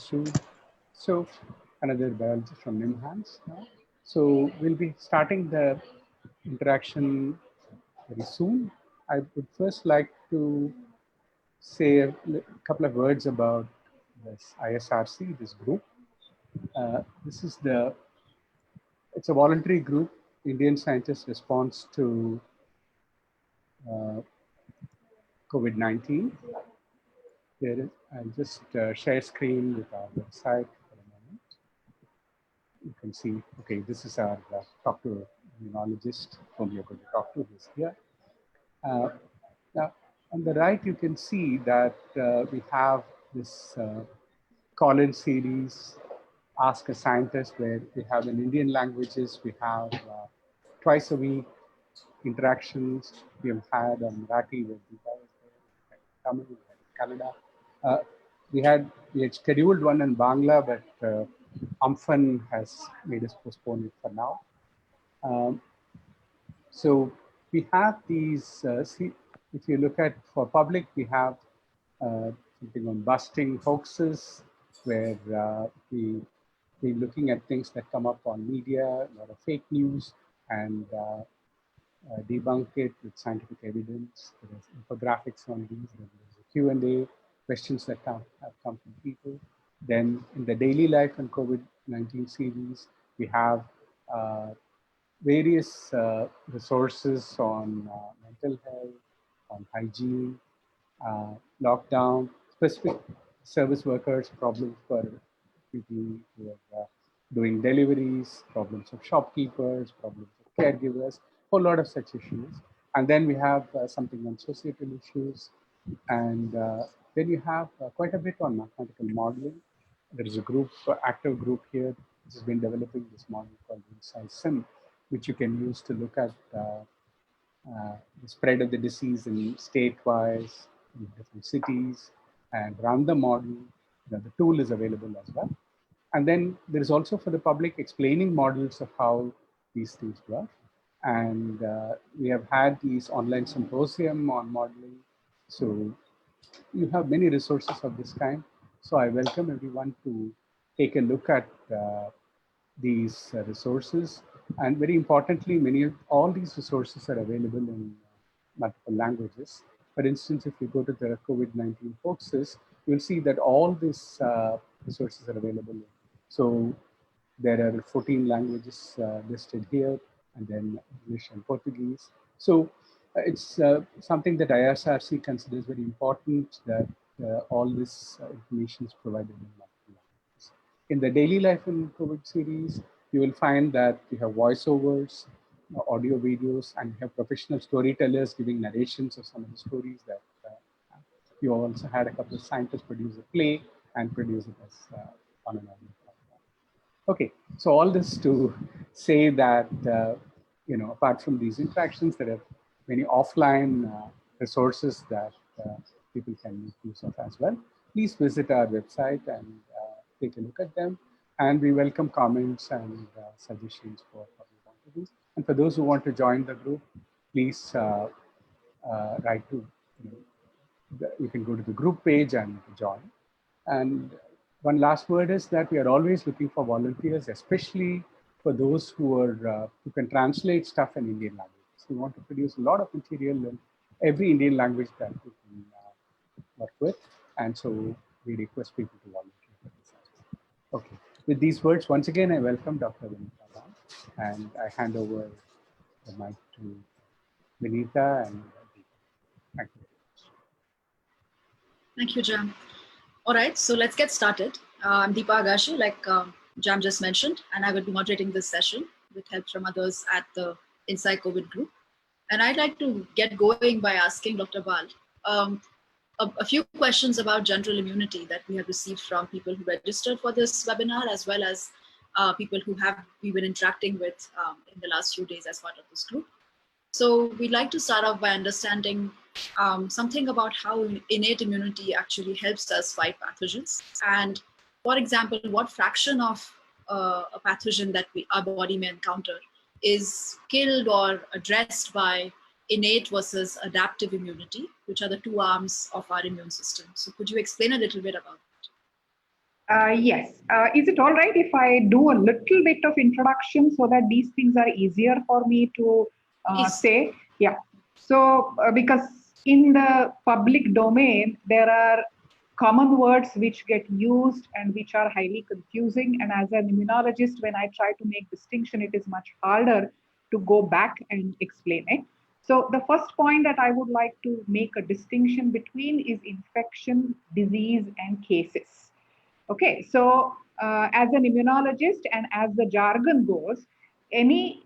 Su. So another biologist from NIMHANS now. So we'll be starting the interaction very soon. I would first like to say a couple of words about this ISRC, this group. This is it's a voluntary group, Indian Scientists Response to COVID-19. Here, I'll just share screen with our website for a moment. You can see, okay, this is our talk to immunologist whom you're going to talk to this here. Now, on the right, you can see that we have this call-in series, Ask a Scientist, where we have in Indian languages, we have twice a week interactions. We have had Marathi with Deepa, Tamil, Kannada. Uh, we had scheduled one in Bangla, but Amphan has made us postpone it for now. So we have these, if you look at for public, we have something on busting hoaxes, where we're looking at things that come up on media, a lot of fake news, and debunk it with scientific evidence. There is infographics on these. There is a Q&A, questions that have come from people. Then in the daily life and COVID-19 series, we have various resources on mental health, on hygiene, lockdown, specific service workers, problems for people who are doing deliveries, problems of shopkeepers, problems of caregivers, a whole lot of such issues. And then we have something on societal issues. And then you have quite a bit on mathematical modeling. There is a group, active group here, which has been developing this model called InSci-Sim, which you can use to look at the spread of the disease in state-wise, in different cities, and run the model. The tool is available as well. And then there is also for the public explaining models of how these things work. And we have had these online symposium on modeling. So you have many resources of this kind. So I welcome everyone to take a look at these resources. And very importantly, all these resources are available in multiple languages. For instance, if you go to the COVID-19 hoaxes, you'll see that all these resources are available. So there are 14 languages listed here, and then English and Portuguese. So it's something that ISRC considers very important, that all this information is provided in multiple languages. In the daily life in COVID series, you will find that you have voiceovers, audio videos, and you have professional storytellers giving narrations of some of the stories that you also had a couple of scientists produce a play and produce it as on an audio platform. Okay, so all this to say that, apart from these interactions, there are many offline resources that people can make use of as well. Please visit our website and take a look at them. And we welcome comments and suggestions for what we want to do. And for those who want to join the group, please write to, you can go to the group page and join. And one last word is that we are always looking for volunteers, especially for those who can translate stuff in Indian languages. We want to produce a lot of material in every Indian language that we can work with. And so we request people to volunteer for this. Okay. With these words, once again, I welcome Dr. Vinita Ram, and I hand over the mic to Vinita and Deepa. Thank you. Thank you, Jam. All right, so let's get started. I'm Deepa Agashi, like Jam just mentioned, and I will be moderating this session with help from others at the Inside COVID group. And I'd like to get going by asking Dr. Bal a few questions about general immunity that we have received from people who registered for this webinar, as well as people who we've been interacting with in the last few days as part of this group. So we'd like to start off by understanding something about how innate immunity actually helps us fight pathogens. And for example, what fraction of a pathogen that our body may encounter is killed or addressed by innate versus adaptive immunity, which are the two arms of our immune system. So could you explain a little bit about that? Yes. Is it all right if I do a little bit of introduction so that these things are easier for me to Please. say? Yeah. So, because in the public domain, there are common words which get used and which are highly confusing. And as an immunologist, when I try to make distinction, it is much harder to go back and explain it. So, the first point that I would like to make a distinction between is infection, disease, and cases. Okay, so as an immunologist and as the jargon goes, any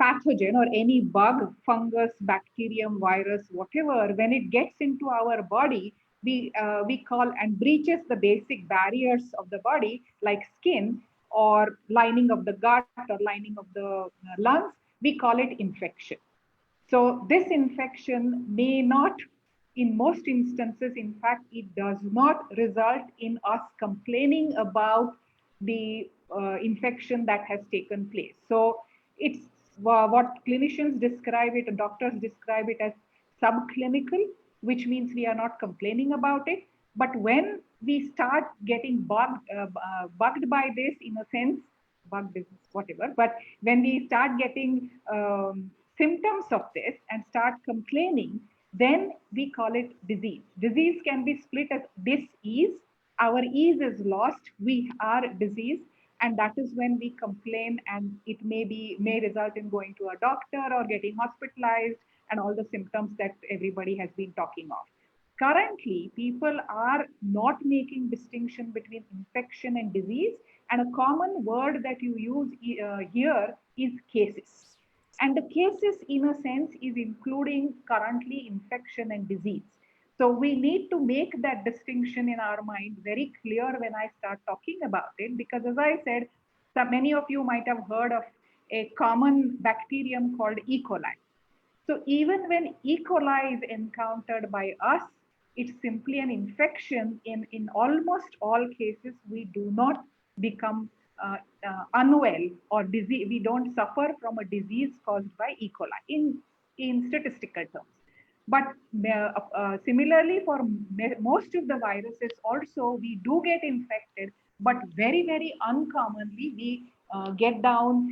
pathogen or any bug, fungus, bacterium, virus, whatever, when it gets into our body, we call and breaches the basic barriers of the body, like skin or lining of the gut or lining of the lungs, we call it infection. So this infection may not, in most instances, in fact, it does not result in us complaining about the infection that has taken place. So it's what clinicians describe it, doctors describe it as subclinical, which means we are not complaining about it. But when we start getting bugged by this, in a sense, bugged is whatever, but when we start getting symptoms of this and start complaining, then we call it disease. Disease can be split as dis-ease. Our ease is lost. We are diseased, and that is when we complain, and it may result in going to a doctor or getting hospitalized, and all the symptoms that everybody has been talking of. Currently, people are not making distinction between infection and disease, and a common word that you use here is cases. And the cases, in a sense, is including currently infection and disease. So we need to make that distinction in our mind very clear when I start talking about it, because as I said, so many of you might have heard of a common bacterium called E. coli. So even when E. coli is encountered by us, it's simply an infection. In almost all cases, we do not become unwell or disease. We don't suffer from a disease caused by E. coli in statistical terms. But similarly, for most of the viruses, also we do get infected, but very, very uncommonly, we get unwell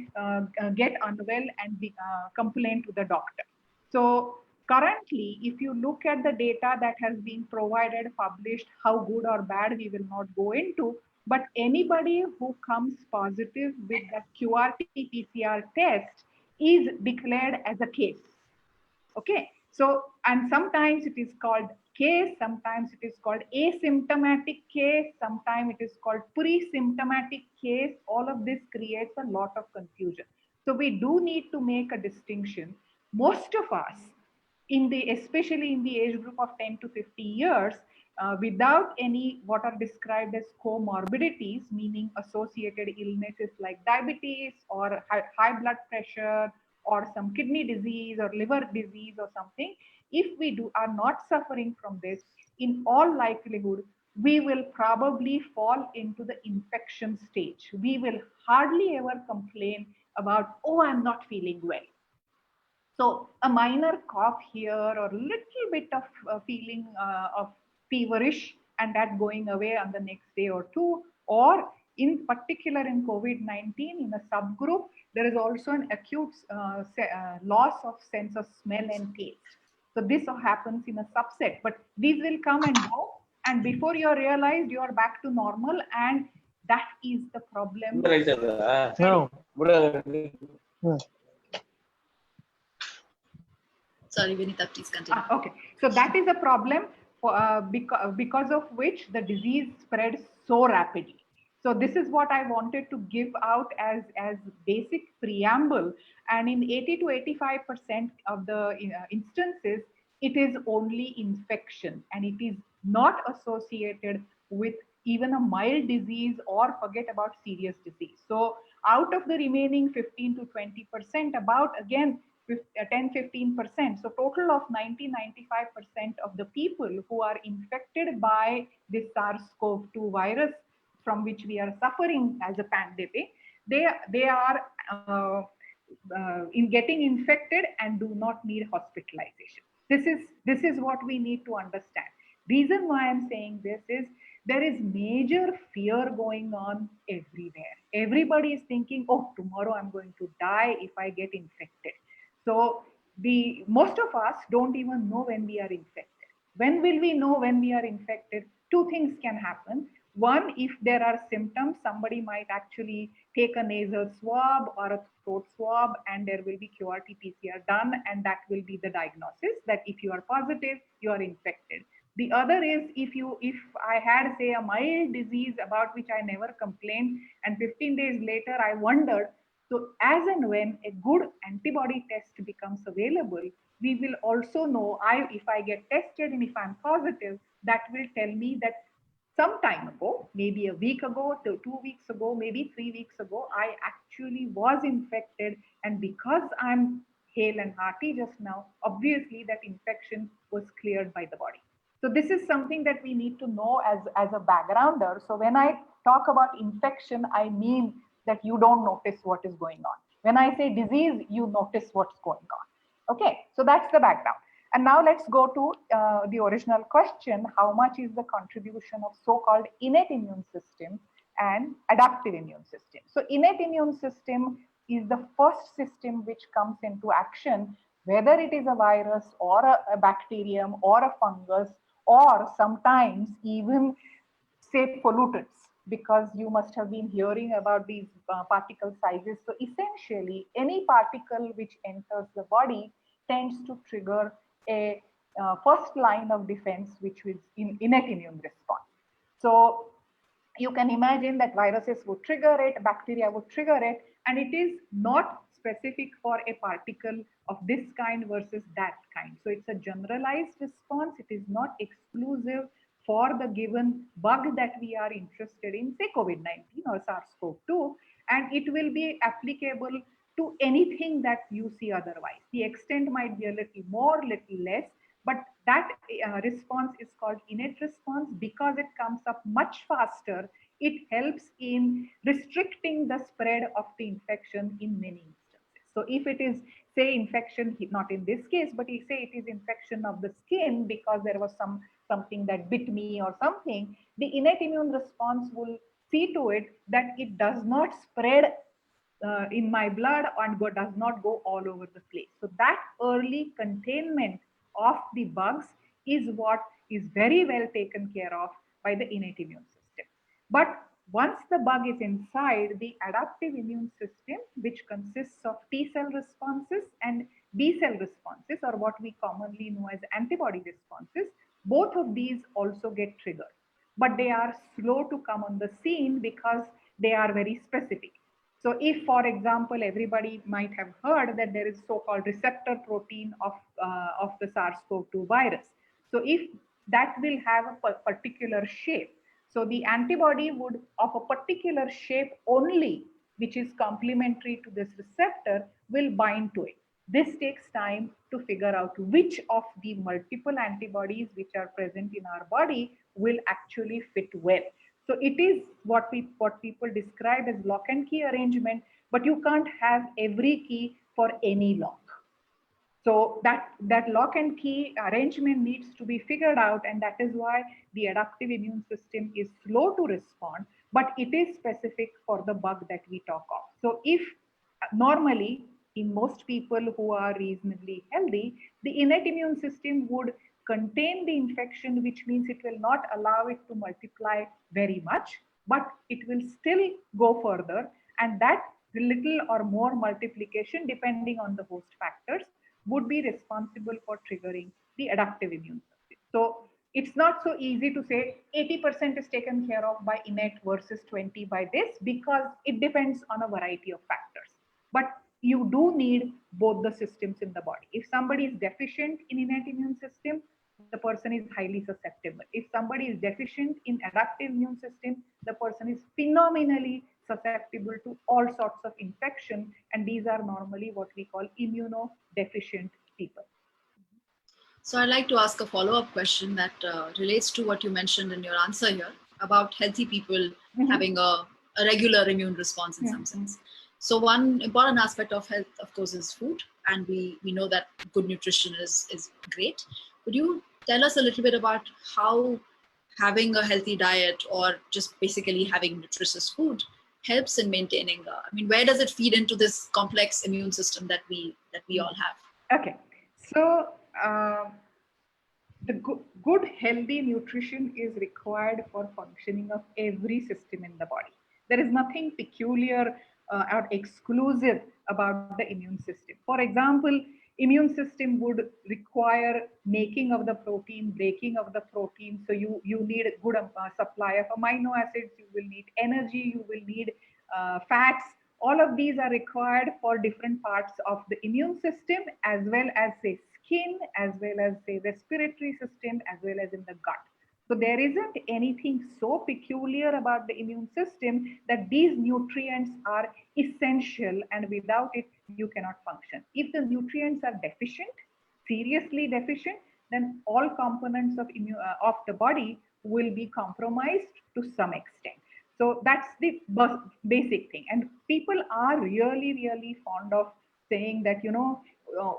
and we, complain to the doctor. So currently, if you look at the data that has been provided, published, how good or bad we will not go into, but anybody who comes positive with the QRT PCR test is declared as a case. Okay, so and sometimes it is called case, sometimes it is called asymptomatic case, sometimes it is called pre-symptomatic case. All of this creates a lot of confusion. So we do need to make a distinction. Most of us, especially in the age group of 10 to 50 years, without any what are described as comorbidities, meaning associated illnesses like diabetes or high blood pressure or some kidney disease or liver disease or something, if we are not suffering from this, in all likelihood, we will probably fall into the infection stage. We will hardly ever complain about, oh, I'm not feeling well. So a minor cough here or a little bit of feeling of feverish and that going away on the next day or two, or in particular in COVID-19, in a subgroup, there is also an acute loss of sense of smell and taste. So this happens in a subset, but these will come and go. And before you realize, you are back to normal, and that is the problem. No. Sorry, Vinita, please continue. Okay, so that is a problem because of which the disease spreads so rapidly. So this is what I wanted to give out as basic preamble. And in 80 to 85% of the instances, it is only infection and it is not associated with even a mild disease or forget about serious disease. So out of the remaining 15 to 20%, about again 10-15%. So total of 90-95% of the people who are infected by this SARS-CoV-2 virus from which we are suffering as a pandemic, they are in getting infected and do not need hospitalization. This is what we need to understand. Reason why I'm saying this is there is major fear going on everywhere. Everybody is thinking, oh, tomorrow I'm going to die if I get infected. So the most of us don't even know when we are infected. When will we know when we are infected? Two things can happen. One, if there are symptoms, somebody might actually take a nasal swab or a throat swab, and there will be QRT PCR done, and that will be the diagnosis that if you are positive, you are infected. The other is if I had, say, a mild disease about which I never complained, and 15 days later I wondered. So as and when a good antibody test becomes available, we will also know if I get tested and if I'm positive, that will tell me that some time ago, maybe a week ago, 2 weeks ago, maybe 3 weeks ago, I actually was infected. And because I'm hale and hearty just now, obviously that infection was cleared by the body. So this is something that we need to know as a backgrounder. So when I talk about infection, I mean that you don't notice what is going on. When I say disease, you notice what's going on. Okay, so that's the background. And now let's go to the original question, how much is the contribution of so-called innate immune system and adaptive immune system? So innate immune system is the first system which comes into action, whether it is a virus or a bacterium or a fungus, or sometimes even say pollutants, because you must have been hearing about these particle sizes. So essentially, any particle which enters the body tends to trigger a first line of defense, which is innate immune response. So you can imagine that viruses would trigger it, bacteria would trigger it, and it is not specific for a particle of this kind versus that kind. So it's a generalized response. It is not exclusive for the given bug that we are interested in, say COVID-19 or SARS-CoV-2, and it will be applicable to anything that you see otherwise. The extent might be a little more, little less, but that response is called innate response because it comes up much faster. It helps in restricting the spread of the infection in many instances. So if it is, say, infection, not in this case, but you say it is infection of the skin because there was something that bit me or something, the innate immune response will see to it that it does not spread in my blood and does not go all over the place. So that early containment of the bugs is what is very well taken care of by the innate immune system. But once the bug is inside, the adaptive immune system, which consists of T cell responses and B cell responses, or what we commonly know as antibody responses, both of these also get triggered. But they are slow to come on the scene because they are very specific. So if, for example, everybody might have heard that there is so-called receptor protein of the SARS-CoV-2 virus. So if that will have a particular shape, so the antibody would of a particular shape only, which is complementary to this receptor, will bind to it. This takes time to figure out which of the multiple antibodies which are present in our body will actually fit well. So it is what people describe as lock and key arrangement, but you can't have every key for any lock. So that lock and key arrangement needs to be figured out, and that is why the adaptive immune system is slow to respond, but it is specific for the bug that we talk of. So if normally in most people who are reasonably healthy, the innate immune system would contain the infection, which means it will not allow it to multiply very much, but it will still go further, and that little or more multiplication, depending on the host factors, would be responsible for triggering the adaptive immune system. So it's not so easy to say 80% is taken care of by innate versus 20 by this, because it depends on a variety of factors. But you do need both the systems in the body. If somebody is deficient in innate immune system, the person is highly susceptible. If somebody is deficient in adaptive immune system, the person is phenomenally susceptible to all sorts of infection, and these are normally what we call immunodeficient people. So I'd like to ask a follow-up question that relates to what you mentioned in your answer here about healthy people having a regular immune response in some sense. So one important aspect of health, of course, is food, and we know that good nutrition is great. Could you tell us a little bit about how having a healthy diet or just basically having nutritious food helps in maintaining, I mean, where does it feed into this complex immune system that we all have? Okay. So the good healthy nutrition is required for functioning of every system in the body. There is nothing peculiar or exclusive about the immune system. For example, immune system would require making of the protein, breaking of the protein. So you need a good supply of amino acids, you will need energy, you will need fats. All of these are required for different parts of the immune system, as well as say skin, as well as say respiratory system, as well as in the gut. So there isn't anything so peculiar about the immune system that these nutrients are essential, and without it you cannot function. If the nutrients are deficient, seriously deficient, then all components of the body will be compromised to some extent. So that's the basic thing. And people are really, really fond of saying that,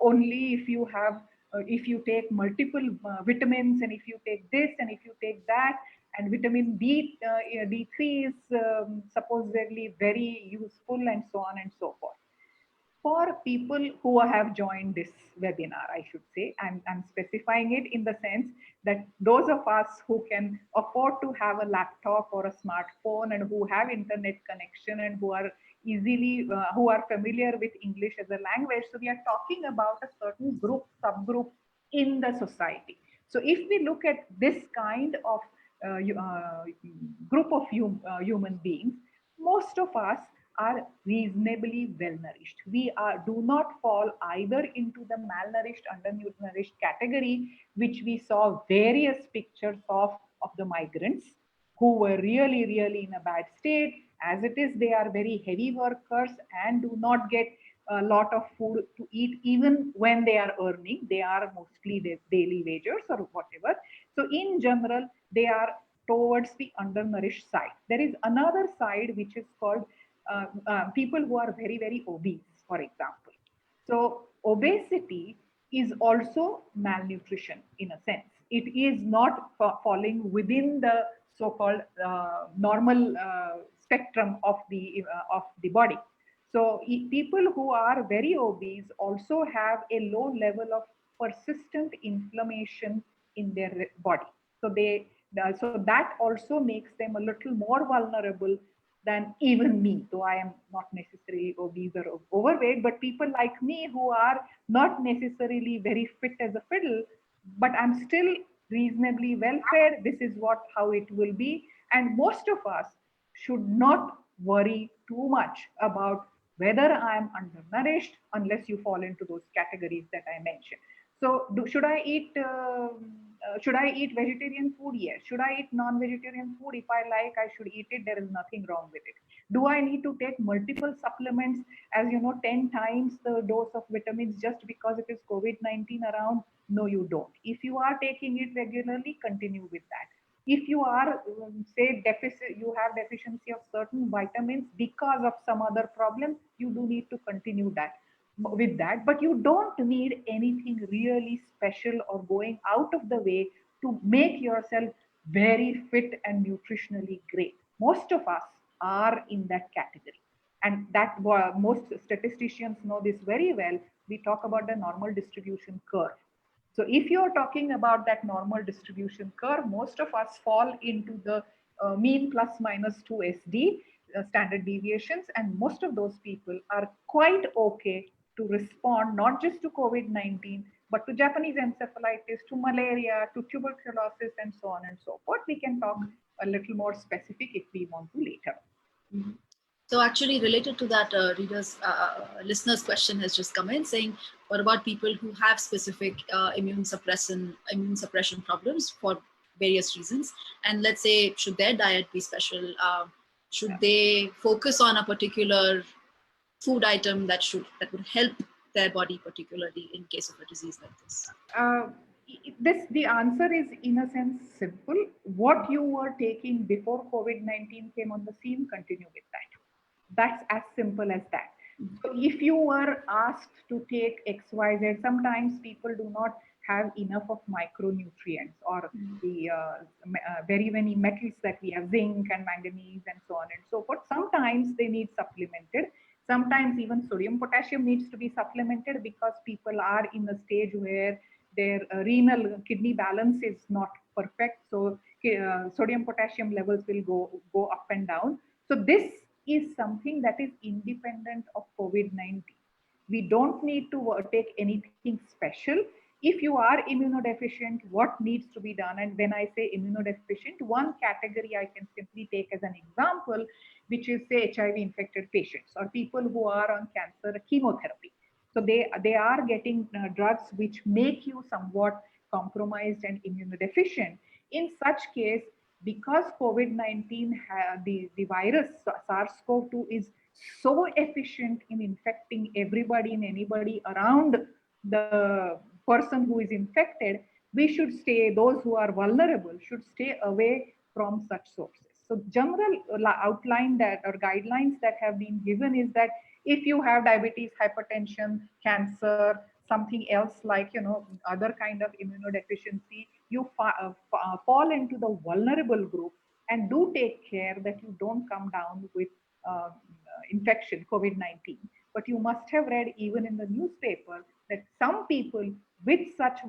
only if you have, if you take multiple vitamins, and if you take this, and if you take that, and vitamin D3 is supposedly very useful, and so on and so forth. For people who have joined this webinar, I should say, I'm specifying it in the sense that those of us who can afford to have a laptop or a smartphone, and who have internet connection, and who are who are familiar with English as a language. So we are talking about a certain subgroup in the society. So if we look at this kind of group of human beings, most of us are reasonably well nourished. We do not fall either into the malnourished, undernourished category, which we saw various pictures of the migrants who were really, really in a bad state. As it is, they are very heavy workers and do not get a lot of food to eat, even when they are earning. They are mostly the daily wagers or whatever. So in general, they are towards the undernourished side. There is another side which is called people who are very, very obese, for example. So obesity is also malnutrition in a sense. It is not falling within the so-called normal spectrum of the body. So people who are very obese also have a low level of persistent inflammation in their body. So so that also makes them a little more vulnerable than even me, though I am not necessarily obese or overweight, but people like me who are not necessarily very fit as a fiddle, but I'm still reasonably well fed. This is how it will be. And most of us should not worry too much about whether I'm undernourished, unless you fall into those categories that I mentioned. So should I eat vegetarian food? Yes. Should I eat non-vegetarian food? If I like, I should eat it. There is nothing wrong with it. Do I need to take multiple supplements, as 10 times the dose of vitamins, just because it is COVID-19 around? No, you don't. If you are taking it regularly, continue with that. If you are, say, you have deficiency of certain vitamins because of some other problem, you do need to continue with that, but you don't need anything really special or going out of the way to make yourself very fit and nutritionally great. Most of us are in that category, and that most statisticians know this very well. We talk about the normal distribution curve. So if you're talking about that normal distribution curve, most of us fall into the mean plus minus 2 SD standard deviations, and most of those people are quite okay to respond not just to COVID-19, but to Japanese encephalitis, to malaria, to tuberculosis, and so on and so forth. We can talk a little more specific if we want to later. Mm-hmm. So actually related to that, listener's question has just come in saying, what about people who have specific immune suppression problems for various reasons? And let's say, should their diet be special? Should they focus on a particular food item that would help their body, particularly in case of a disease like this? The answer is in a sense simple. What you were taking before COVID-19 came on the scene, continue with that. That's as simple as that. So if you were asked to take XYZ, sometimes people do not have enough of micronutrients or the very many metals that we have, zinc and manganese and so on and so forth. Sometimes they need supplemented. Sometimes even sodium potassium needs to be supplemented because people are in a stage where their renal kidney balance is not perfect. So sodium potassium levels will go up and down. So this is something that is independent of COVID-19. We don't need to take anything special. If you are immunodeficient, what needs to be done? And when I say immunodeficient, one category I can simply take as an example, which is say HIV infected patients or people who are on cancer chemotherapy. So they are getting drugs which make you somewhat compromised and immunodeficient. In such case, because COVID-19, the virus SARS-CoV-2 is so efficient in infecting everybody and anybody around the person who is infected, we should stay, those who are vulnerable should stay away from such sources. So general outline that or guidelines that have been given is that if you have diabetes, hypertension, cancer, something else like, other kind of immunodeficiency, you fall into the vulnerable group, and do take care that you don't come down with infection, COVID-19. But you must have read even in the newspaper that some people with such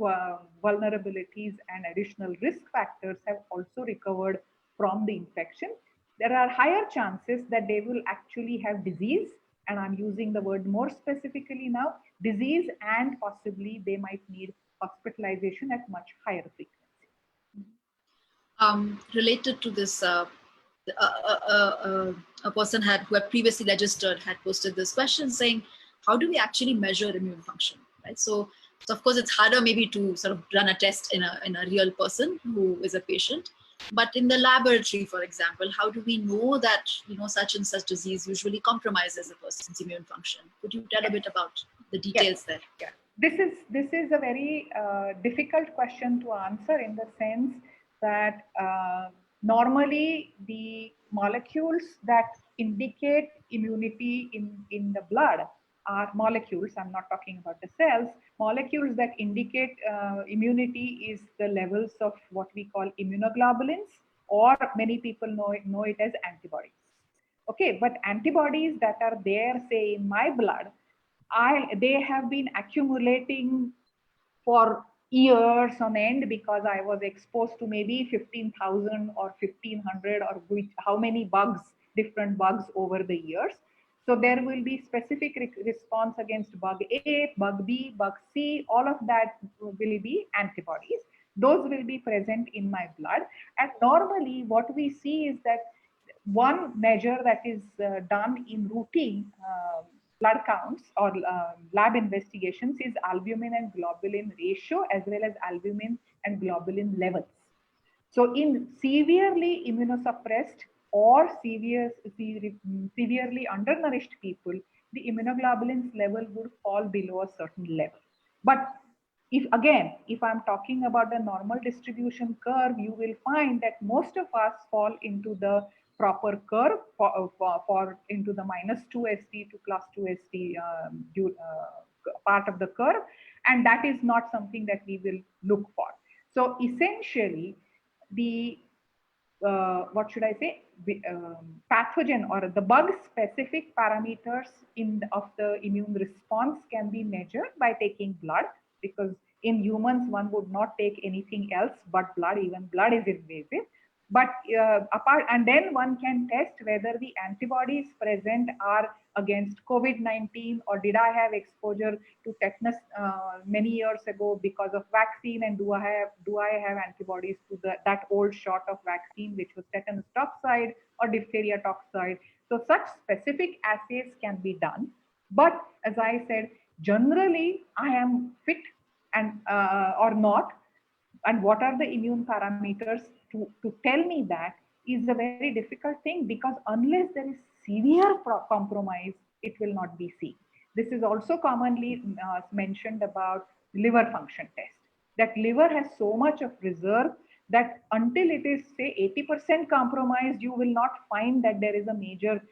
vulnerabilities and additional risk factors have also recovered from the infection. There are higher chances that they will actually have disease, and I'm using the word more specifically now, disease, and possibly they might need hospitalization at much higher frequency. Related to this, a person who had previously registered had posted this question saying, how do we actually measure immune function, right? So of course it's harder maybe to sort of run a test in a real person who is a patient, but in the laboratory, for example, how do we know that such and such disease usually compromises a person's immune function? Could you tell a bit about the details there? Yeah. This is a very difficult question to answer, in the sense that normally the molecules that indicate immunity in the blood are molecules, I'm not talking about the cells, molecules that indicate immunity is the levels of what we call immunoglobulins, or many people know it as antibodies. Okay, but antibodies that are there, say in my blood, they have been accumulating for years on end, because I was exposed to maybe 15,000 or 1,500 or how many bugs, different bugs over the years. So there will be specific response against bug A, bug B, bug C, all of that will be antibodies. Those will be present in my blood. And normally what we see is that one measure that is done in routine blood counts or lab investigations is albumin and globulin ratio, as well as albumin and globulin levels. So in severely immunosuppressed or severely undernourished people, the immunoglobulins level would fall below a certain level. But if I'm talking about the normal distribution curve, you will find that most of us fall into the proper curve for into the -2 ST to +2 ST part of the curve, and that is not something that we will look for. So essentially, the what should I say? Pathogen or the bug-specific parameters of the immune response can be measured by taking blood, because in humans one would not take anything else but blood. Even blood is invasive. But and then one can test whether the antibodies present are against COVID-19, or did I have exposure to tetanus many years ago because of vaccine, and do I have antibodies to that old shot of vaccine, which was tetanus toxoid or diphtheria toxoid. So such specific assays can be done. But as I said, generally I am fit and or not, and what are the immune parameters to tell me that is a very difficult thing, because unless there is severe compromise, it will not be seen. This is also commonly mentioned about liver function test, that liver has so much of reserve that until it is say 80% compromised, you will not find that there is a major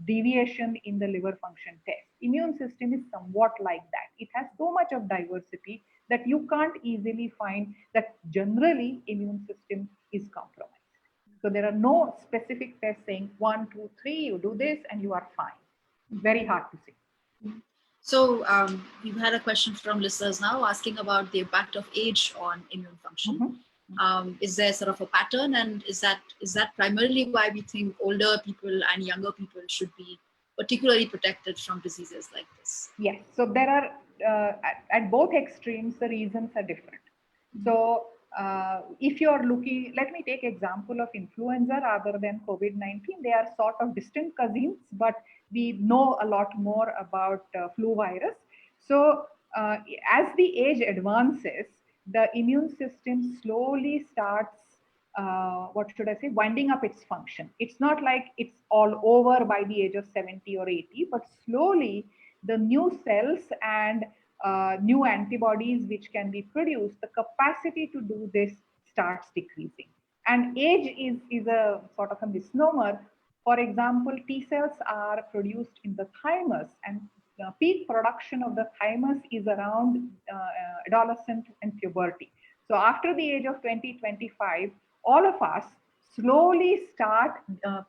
deviation in the liver function test. Immune system is somewhat like that. It has so much of diversity that you can't easily find that generally immune system is compromised. So there are no specific tests saying 1, 2, 3, you do this and you are fine. Very hard to say. So we've had a question from listeners now asking about the impact of age on immune function. Is there sort of a pattern, and is that primarily why we think older people and younger people should be particularly protected from diseases like this? Yes. So there are at both extremes the reasons are different. So if you're looking, let me take example of influenza rather than COVID-19. They are sort of distant cousins, but we know a lot more about flu virus. So as the age advances, the immune system slowly starts, what should I say, winding up its function. It's not like it's all over by the age of 70 or 80, but slowly the new cells and new antibodies which can be produced, the capacity to do this starts decreasing. And age is a sort of a misnomer. For example, T cells are produced in the thymus, and the peak production of the thymus is around adolescent and puberty. So after the age of 20, 25, all of us slowly start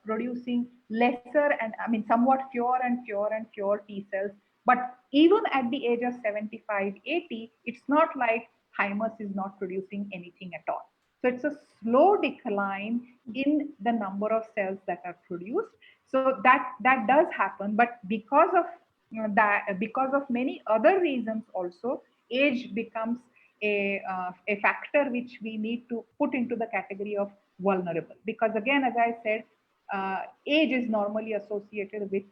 producing lesser and somewhat fewer and fewer and fewer T cells. But even at the age of 75, 80, it's not like thymus is not producing anything at all. So it's a slow decline in the number of cells that are produced. So that does happen, but because of because of many other reasons also, age becomes a factor which we need to put into the category of vulnerable. Because again, as I said, age is normally associated with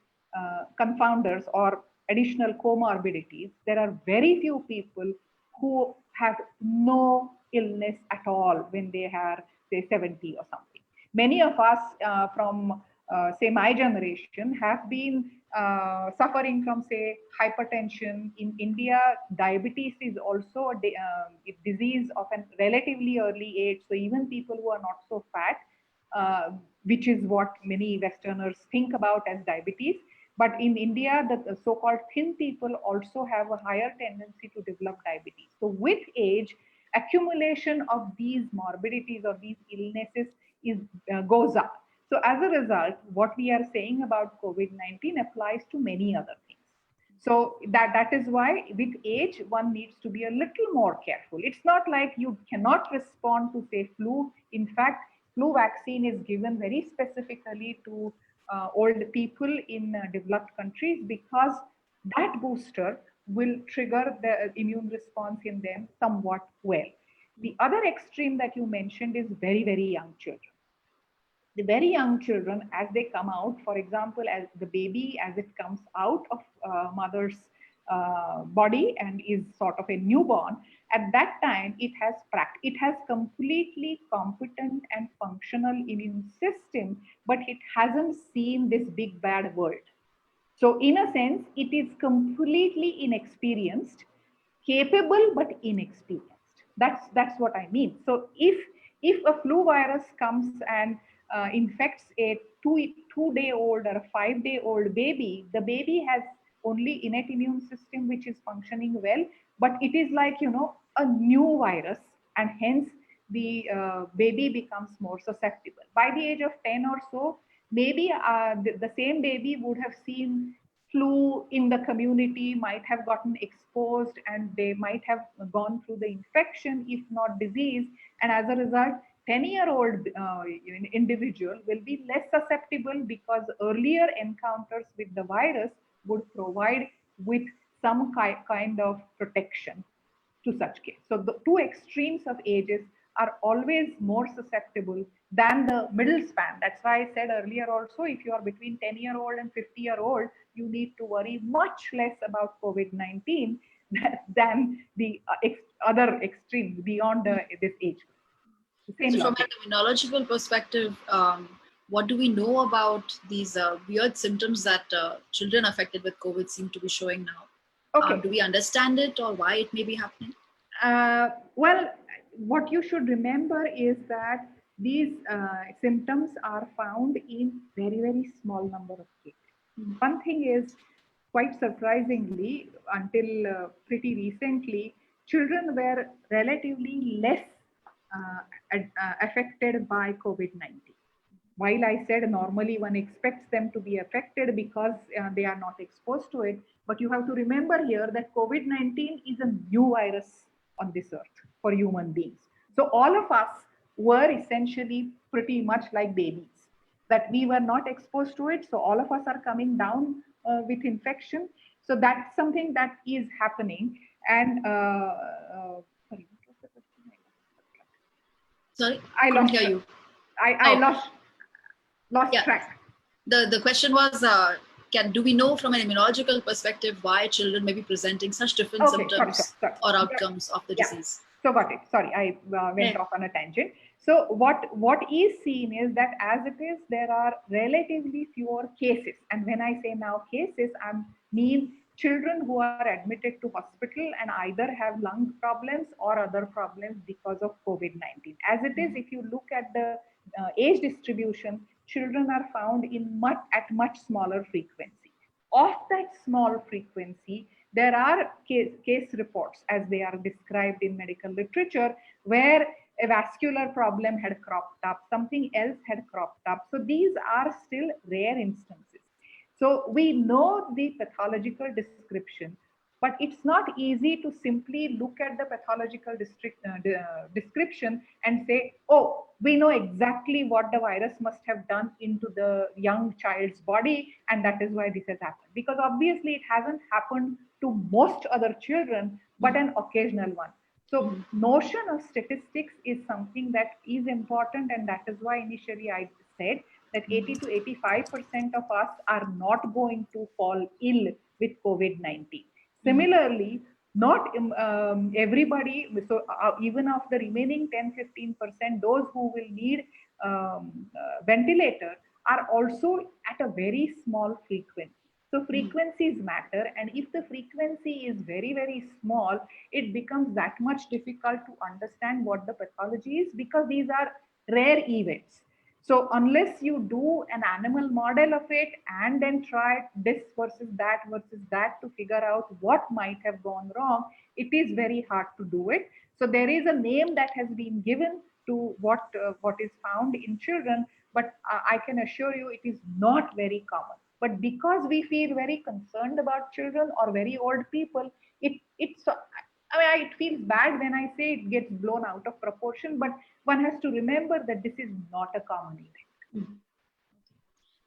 confounders or additional comorbidities. There are very few people who have no illness at all when they are, say, 70 or something. Many of us from, say, my generation have been suffering from, say, hypertension. In India, diabetes is also a disease of a relatively early age. So even people who are not so fat, which is what many Westerners think about as diabetes. But in India, the so-called thin people also have a higher tendency to develop diabetes. So with age, accumulation of these morbidities or these illnesses goes up. So as a result, what we are saying about COVID-19 applies to many other things. So that is why with age, one needs to be a little more careful. It's not like you cannot respond to, say, flu. In fact, flu vaccine is given very specifically to old people in developed countries, because that booster will trigger the immune response in them somewhat well. The other extreme that you mentioned is very, very young children. The very young children, as they come out, for example, as the baby, as it comes out of mother's body and is sort of a newborn, at that time it has completely competent and functional immune system, but it hasn't seen this big bad world. So in a sense, it is completely inexperienced, capable but inexperienced. That's what I mean. So if a flu virus comes and infects a two-day-old or a 5-day-old baby, the baby has only innate immune system which is functioning well, but it is like, a new virus, and hence the baby becomes more susceptible. By the age of 10 or so, maybe the same baby would have seen flu in the community, might have gotten exposed, and they might have gone through the infection, if not disease. And as a result, 10-year-old individual will be less susceptible, because earlier encounters with the virus would provide with some kind of protection to such case. So the two extremes of ages are always more susceptible than the middle span. That's why I said earlier also, if you are between 10-year-old and 50-year-old, you need to worry much less about COVID-19 than the other extremes beyond this age group. Same So from logic. an immunological perspective, what do we know about these weird symptoms that children affected with COVID seem to be showing now? Okay. Do we understand it, or why it may be happening? Well, what you should remember is that these symptoms are found in very, very small number of cases. One thing is, quite surprisingly, until pretty recently, children were relatively less affected by COVID-19. While I said normally one expects them to be affected because they are not exposed to it, but you have to remember here that COVID-19 is a new virus on this earth for human beings. So all of us were essentially pretty much like babies, that we were not exposed to it. So all of us are coming down with infection. So that's something that is happening. And sorry, what was the question? Sorry, I couldn't lost. hear you. I Oh. lost Yeah. track. The question was, do we know from an immunological perspective why children may be presenting such different Okay, symptoms sorry. or outcomes of the Yeah. disease? So got it. Sorry, I went Yeah. off on a tangent. So what is seen is that as it is, there are relatively fewer cases. And when I say now cases, I mean children who are admitted to hospital and either have lung problems or other problems because of COVID-19. As it is, if you look at the age distribution, children are found in at much smaller frequency. Of that small frequency, there are case reports, as they are described in medical literature, where a vascular problem had cropped up, something else had cropped up. So these are still rare instances. So we know the pathological description, but it's not easy to simply look at the pathological description and say, oh, we know exactly what the virus must have done into the young child's body, and that is why this has happened. Because obviously it hasn't happened to most other children, but an occasional one. So notion of statistics is something that is important, and that is why initially I said that 80 to 85% of us are not going to fall ill with COVID-19. Similarly, not everybody, so even of the remaining 10-15%, those who will need ventilator are also at a very small frequency. So frequencies matter, and if the frequency is very, very small, it becomes that much difficult to understand what the pathology is, because these are rare events. So unless you do an animal model of it and then try this versus that to figure out what might have gone wrong, it is very hard to do it. So there is a name that has been given to what is found in children, but I can assure you it is not very common. But because we feel very concerned about children or very old people, it feels bad when I say it gets blown out of proportion, but one has to remember that this is not a common event.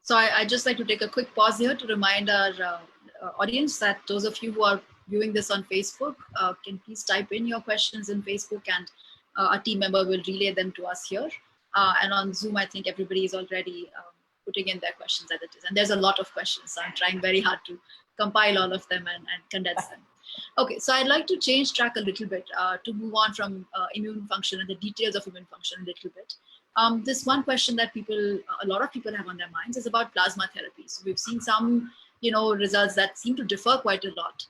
So I just like to take a quick pause here to remind our audience that those of you who are viewing this on Facebook can please type in your questions in Facebook, and a team member will relay them to us here. And on Zoom, I think everybody is already putting in their questions as it is. And there's a lot of questions. So I'm trying very hard to compile all of them and condense them. Okay, so I'd like to change track a little bit to move on from immune function and the details of immune function a little bit. This one question that a lot of people have on their minds is about plasma therapy. So we've seen some, results that seem to differ quite a lot.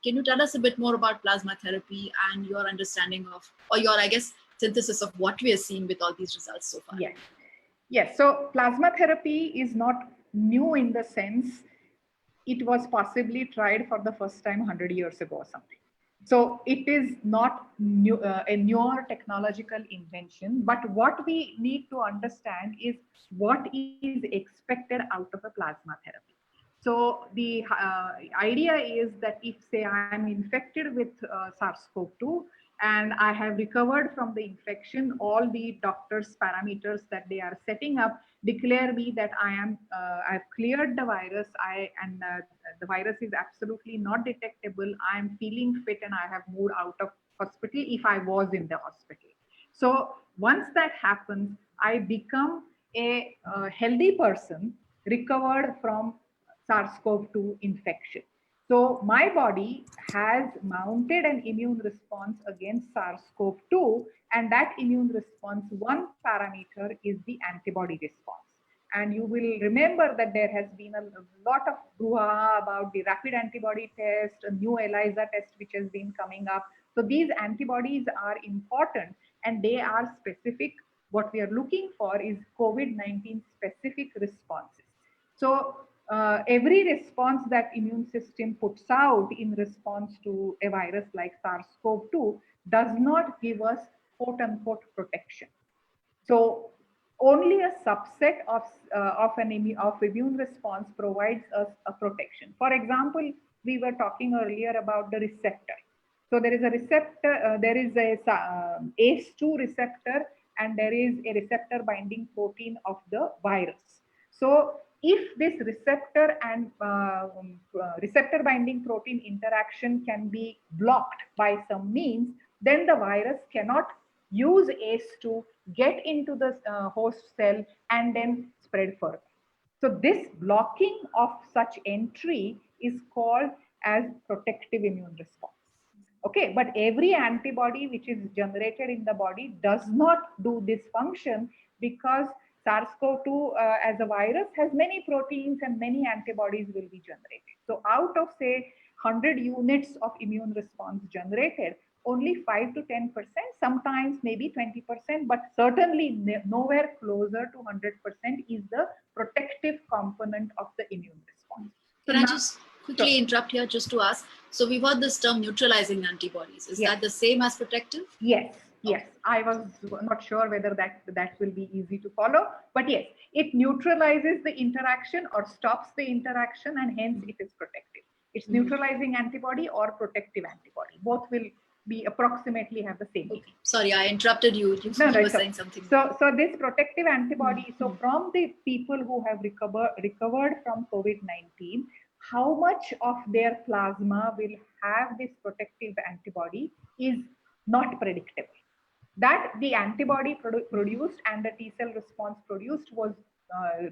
Can you tell us a bit more about plasma therapy and your understanding of, or your, I guess, synthesis of what we are seeing with all these results so far? Yes. So plasma therapy is not new in the sense it was possibly tried for the first time 100 years ago or something. So it is not new, a newer technological invention, but what we need to understand is what is expected out of a plasma therapy. So the idea is that if, say, I am infected with SARS-CoV-2 and I have recovered from the infection, all the doctors' parameters that they are setting up declare me that I've cleared the virus, and the virus is absolutely not detectable. I'm feeling fit and I have moved out of hospital if I was in the hospital. So once that happens, I become a healthy person recovered from SARS-CoV-2 infection. So my body has mounted an immune response against SARS-CoV-2, and that immune response, one parameter is the antibody response. And you will remember that there has been a lot of brouhaha about the rapid antibody test, a new ELISA test which has been coming up. So these antibodies are important and they are specific. What we are looking for is COVID-19 specific responses. So every response that immune system puts out in response to a virus like SARS-CoV-2 does not give us quote unquote protection. So only a subset of immune response provides us a protection. For example, we were talking earlier about the receptor. So there is a receptor, there is a ACE2 receptor, and there is a receptor binding protein of the virus. So if this receptor and receptor binding protein interaction can be blocked by some means, then the virus cannot use ACE to get into the host cell and then spread further. So this blocking of such entry is called as protective immune response. Okay, but every antibody which is generated in the body does not do this function, because SARS-CoV-2 as a virus has many proteins and many antibodies will be generated. So out of say 100 units of immune response generated, only 5 to 10%, sometimes maybe 20%, but certainly nowhere closer to 100% is the protective component of the immune response. Can I just quickly interrupt here just to ask? So we've heard this term neutralizing antibodies. Is that the same as protective? Yes. Yes, I was not sure whether that will be easy to follow, but yes, it neutralizes the interaction or stops the interaction, and hence it is protective. It's neutralizing antibody or protective antibody. Both will be approximately have the same. Okay. Sorry, I interrupted you. You were saying something. So this protective antibody, so from the people who have recovered from COVID-19, how much of their plasma will have this protective antibody is not predictable. That the antibody produced and the T cell response produced was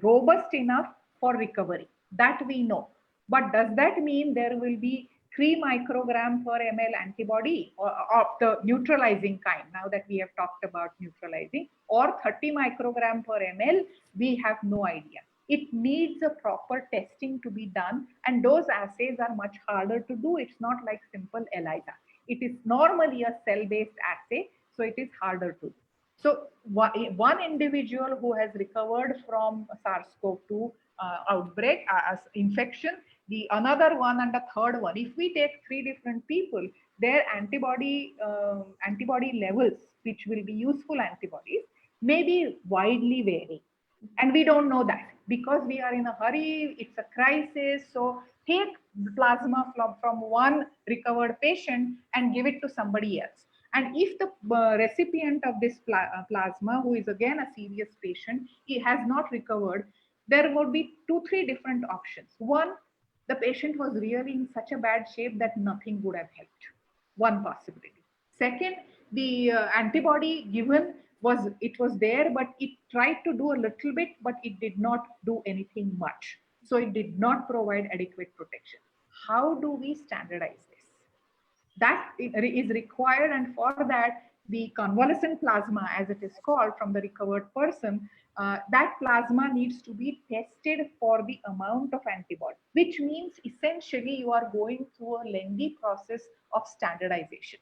robust enough for recovery. That we know. But does that mean there will be 3 microgram per ml antibody of the neutralizing kind, now that we have talked about neutralizing, or 30 microgram per ml? We have no idea. It needs a proper testing to be done, and those assays are much harder to do. It's not like simple ELISA. It is normally a cell-based assay, so it is harder to do. So one individual who has recovered from SARS-CoV-2 outbreak as infection, the another one and the third one, if we take 3 different people, their antibody levels, which will be useful antibodies, may be widely varying. And we don't know that because we are in a hurry, it's a crisis. So take plasma from one recovered patient and give it to somebody else. And if the recipient of this plasma, who is again a serious patient, he has not recovered, there would be 2-3 different options. One, the patient was really in such a bad shape that nothing would have helped. One possibility. Second, the antibody given was there, but it tried to do a little bit, but it did not do anything much. So it did not provide adequate protection. How do we standardize this? That is required, and for that, the convalescent plasma, as it is called, from the recovered person, that plasma needs to be tested for the amount of antibody, which means essentially you are going through a lengthy process of standardization.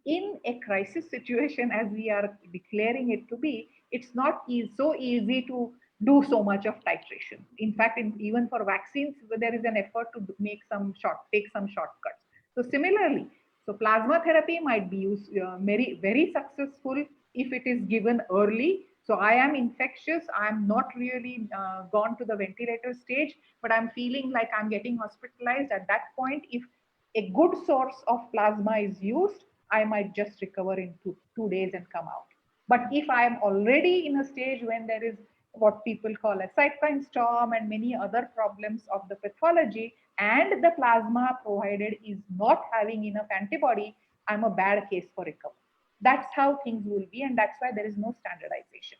In a crisis situation, as we are declaring it to be, it's not so easy to do so much of titration. In fact, even for vaccines, there is an effort to take some shortcuts. So similarly, so plasma therapy might be used very, very successful if it is given early. So I am infectious, I'm not really gone to the ventilator stage, but I'm feeling like I'm getting hospitalized. At that point, if a good source of plasma is used, I might just recover in 2 days and come out. But if I am already in a stage when there is what people call a cytokine storm and many other problems of the pathology, and the plasma provided is not having enough antibody, I'm a bad case for recovery. That's how things will be, and that's why there is no standardization.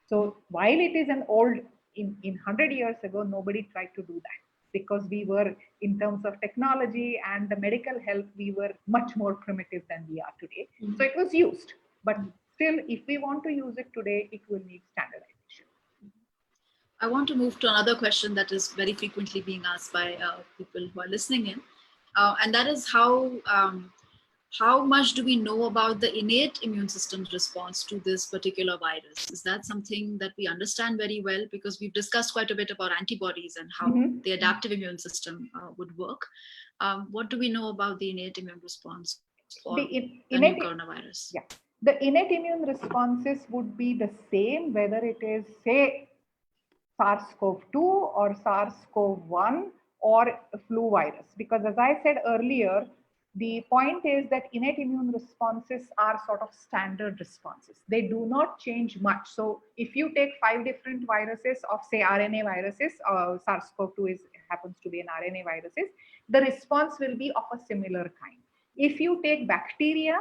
So while it is an old, in 100 years ago, nobody tried to do that, because we were, in terms of technology and the medical health, we were much more primitive than we are today. So it was used, but still, if we want to use it today, it will need standardization. I want to move to another question that is very frequently being asked by people who are listening in, and that is how how much do we know about the innate immune system's response to this particular virus? Is that something that we understand very well? Because we've discussed quite a bit about antibodies and how Mhm. the adaptive immune system would work. What do we know about the innate immune response for The the new innate, coronavirus? yeah, the innate immune responses would be the same whether it is, say, SARS-CoV-2 or SARS-CoV-1 or flu virus. Because as I said earlier, the point is that innate immune responses are sort of standard responses. They do not change much. So if you take 5 different viruses of, say, RNA viruses, SARS-CoV-2 happens to be an RNA viruses, the response will be of a similar kind. If you take bacteria,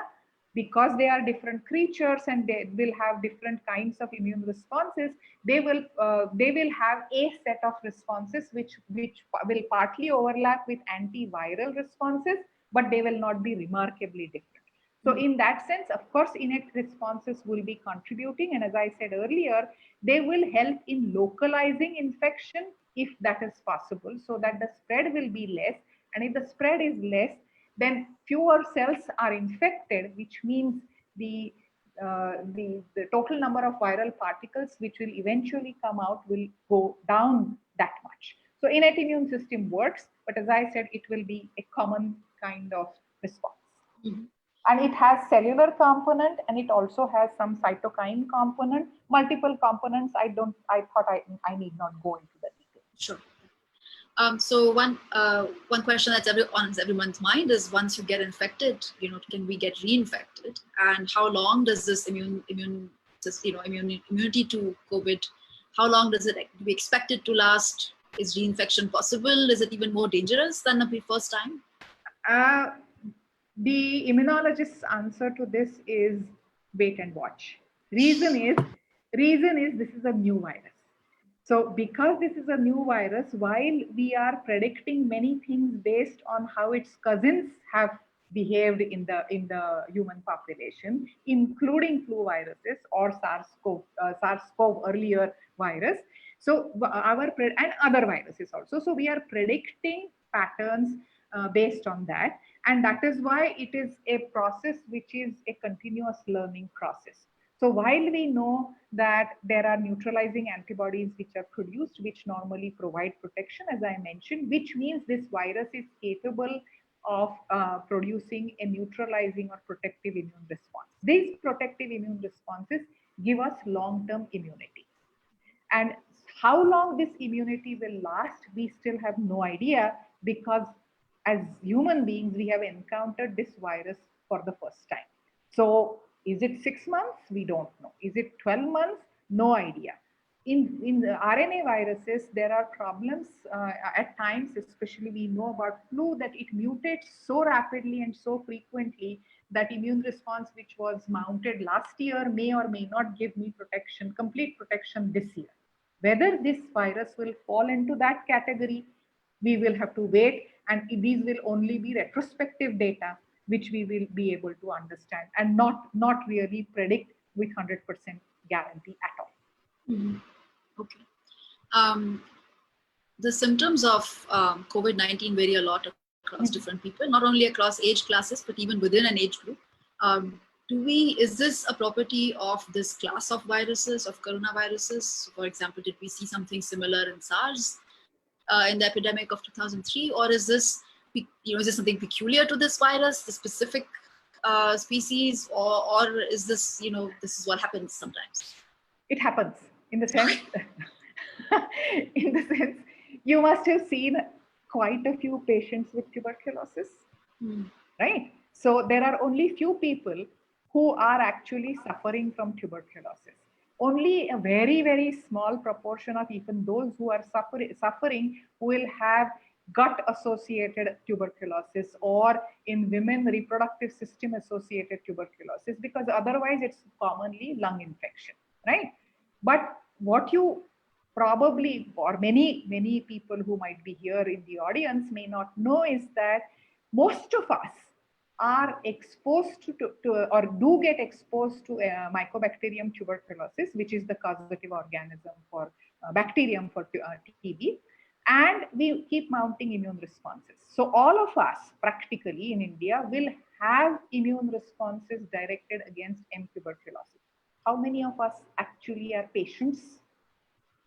because they are different creatures and they will have different kinds of immune responses, they will have a set of responses which will partly overlap with antiviral responses, but they will not be remarkably different. So in that sense, of course, innate responses will be contributing, and as I said earlier, they will help in localizing infection if that is possible, so that the spread will be less. And if the spread is less, then fewer cells are infected, which means the total number of viral particles which will eventually come out will go down that much. So innate immune system works, but as I said, it will be a common kind of response. Mhm. And it has cellular component, and it also has some cytokine component, multiple components. I thought I need not go into the details. Sure. So one question that's on everyone's mind is, once you get infected, can we get reinfected? And how long does this immunity to COVID, how long do we expect it to last? Is reinfection possible? Is it even more dangerous than the first time? Uh, the immunologist's answer to this is wait and watch. Reason is this is a new virus. So because this is a new virus, while we are predicting many things based on how its cousins have behaved in the human population, including flu viruses or SARS-CoV earlier virus. So and other viruses also. So we are predicting patterns based on that, and that is why it is a process which is a continuous learning process. So while we know that there are neutralizing antibodies which are produced, which normally provide protection, as I mentioned, which means this virus is capable of producing a neutralizing or protective immune response. These protective immune responses give us long-term immunity. And how long this immunity will last, we still have no idea, because as human beings, we have encountered this virus for the first time. So is it 6 months? We don't know. Is it 12 months? No idea. In the RNA viruses, there are problems at times, especially we know about flu, that it mutates so rapidly and so frequently that immune response which was mounted last year may or may not give me protection, complete protection this year. Whether this virus will fall into that category, we will have to wait, and these will only be retrospective data which we will be able to understand, and not really predict with 100% guarantee at all. Mhm. Okay. Um, the symptoms of COVID-19 vary a lot across different people, not only across age classes, but even within an age group. Is this a property of this class of viruses, of coronaviruses? For example, did we see something similar in SARS in the epidemic of 2003? Or is this something peculiar to this virus, the specific species, or is this, this is what happens sometimes? It happens in the sense, you must have seen quite a few patients with tuberculosis, right? So there are only few people who are actually suffering from tuberculosis. Only a very, very small proportion of even those who are suffering will have gut associated tuberculosis, or in women reproductive system associated tuberculosis, because otherwise it's commonly lung infection, right? But what you probably, or many people who might be here in the audience may not know, is that most of us are exposed to or do get exposed to Mycobacterium tuberculosis, which is the causative organism for bacterium for TB, and we keep mounting immune responses. So all of us practically in India will have immune responses directed against M. tuberculosis. How many of us actually are patients?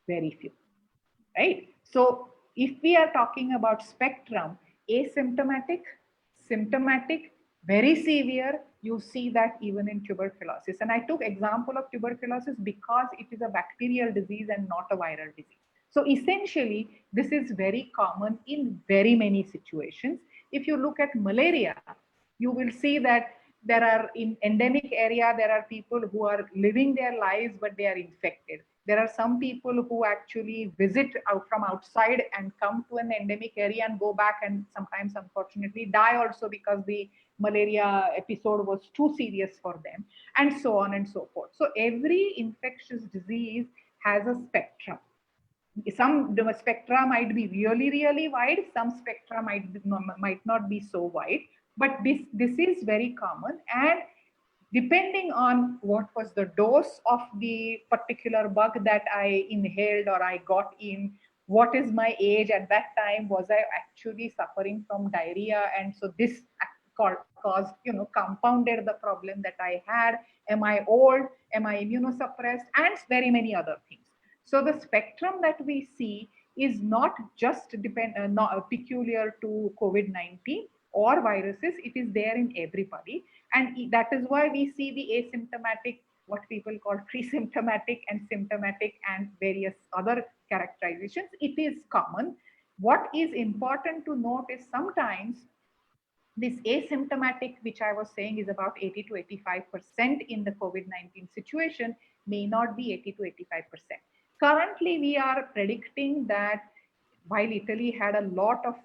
Very few, right? So if we are talking about spectrum, asymptomatic, symptomatic, very severe, you see that even in tuberculosis. And I took example of tuberculosis because it is a bacterial disease and not a viral disease. So essentially, this is very common in very many situations. If you look at malaria, you will see that there are in endemic area, there are people who are living their lives, but they are infected. There are some people who actually visit out from outside and come to an endemic area and go back and sometimes unfortunately die also because the malaria episode was too serious for them, and so on and so forth. So every infectious disease has a spectrum. Some spectra might be really, really wide. Some spectra might not be so wide, but this is very common. And depending on what was the dose of the particular bug that I inhaled or I got in, what is my age at that time, was I actually suffering from diarrhea, and so this caused, compounded the problem that I had. Am I old? Am I immunosuppressed? And very many other things. So the spectrum that we see is not just not peculiar to COVID-19 or viruses. It is there in everybody. And that is why we see the asymptomatic, what people call pre-symptomatic and symptomatic and various other characterizations. It is common. What is important to note is sometimes this asymptomatic, which I was saying is about 80 to 85% in the COVID-19 situation, may not be 80 to 85%. Currently, we are predicting that while Italy had a lot of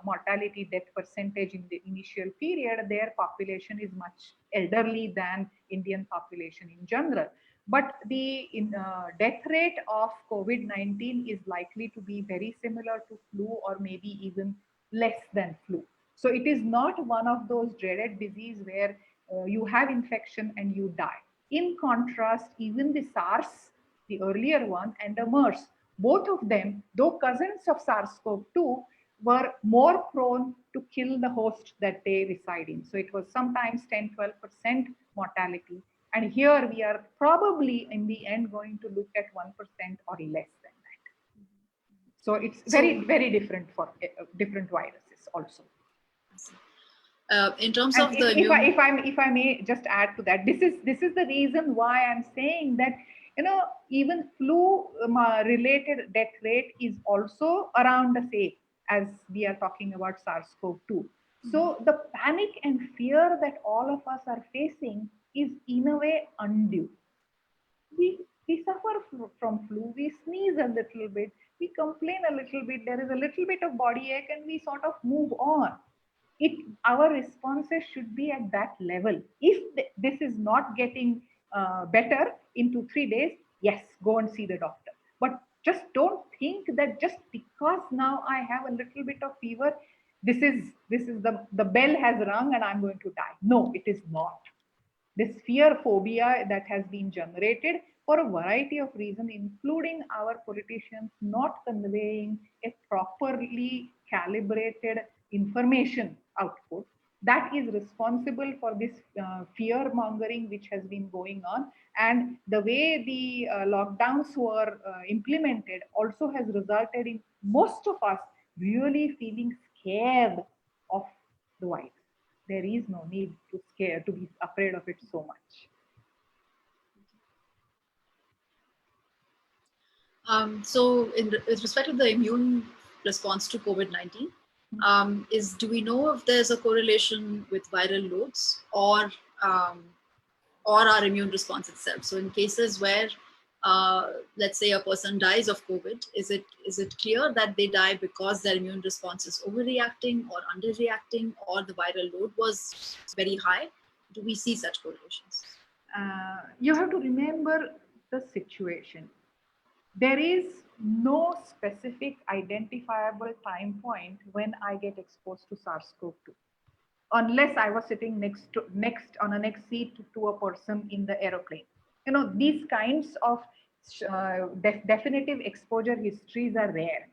mortality death percentage in the initial period, their population is much elderly than Indian population in general. But the death rate of COVID-19 is likely to be very similar to flu or maybe even less than flu. So it is not one of those dreaded disease where you have infection and you die. In contrast, even the SARS, the earlier one, and the MERS, both of them, though cousins of SARS-CoV-2, were more prone to kill the host that they reside in. So it was sometimes 10, 12% mortality. And here we are probably in the end going to look at 1% or less than that. So it's very, very different for different viruses also. In terms and of the if I may just add to that, this is the reason why I'm saying that even flu related death rate is also around the same as we are talking about SARS-CoV-2. So the panic and fear that all of us are facing is in a way undue. We suffer from flu, we sneeze a little bit, we complain a little bit, there is a little bit of body ache, and we sort of move on. Our responses should be at that level. If this is not getting better in 2-3 days, yes, go and see the doctor. But just don't think that just because now I have a little bit of fever, this is the bell has rung and I'm going to die. No, it is not. This fear phobia that has been generated for a variety of reasons, including our politicians not conveying a properly calibrated information output, that is responsible for this fear mongering which has been going on. And the way the lockdowns were implemented also has resulted in most of us really feeling scared of the virus. There is no need to be afraid of it so much. So with respect to the immune response to COVID-19, do we know if there's a correlation with viral loads or our immune response itself? So in cases where, let's say a person dies of COVID, is it clear that they die because their immune response is overreacting or underreacting, or the viral load was very high? Do we see such correlations? You have to remember the situation. There is no specific identifiable time point when I get exposed to SARS-CoV-2, unless I was sitting next on a next seat to a person in the aeroplane. These kinds of definitive exposure histories are rare.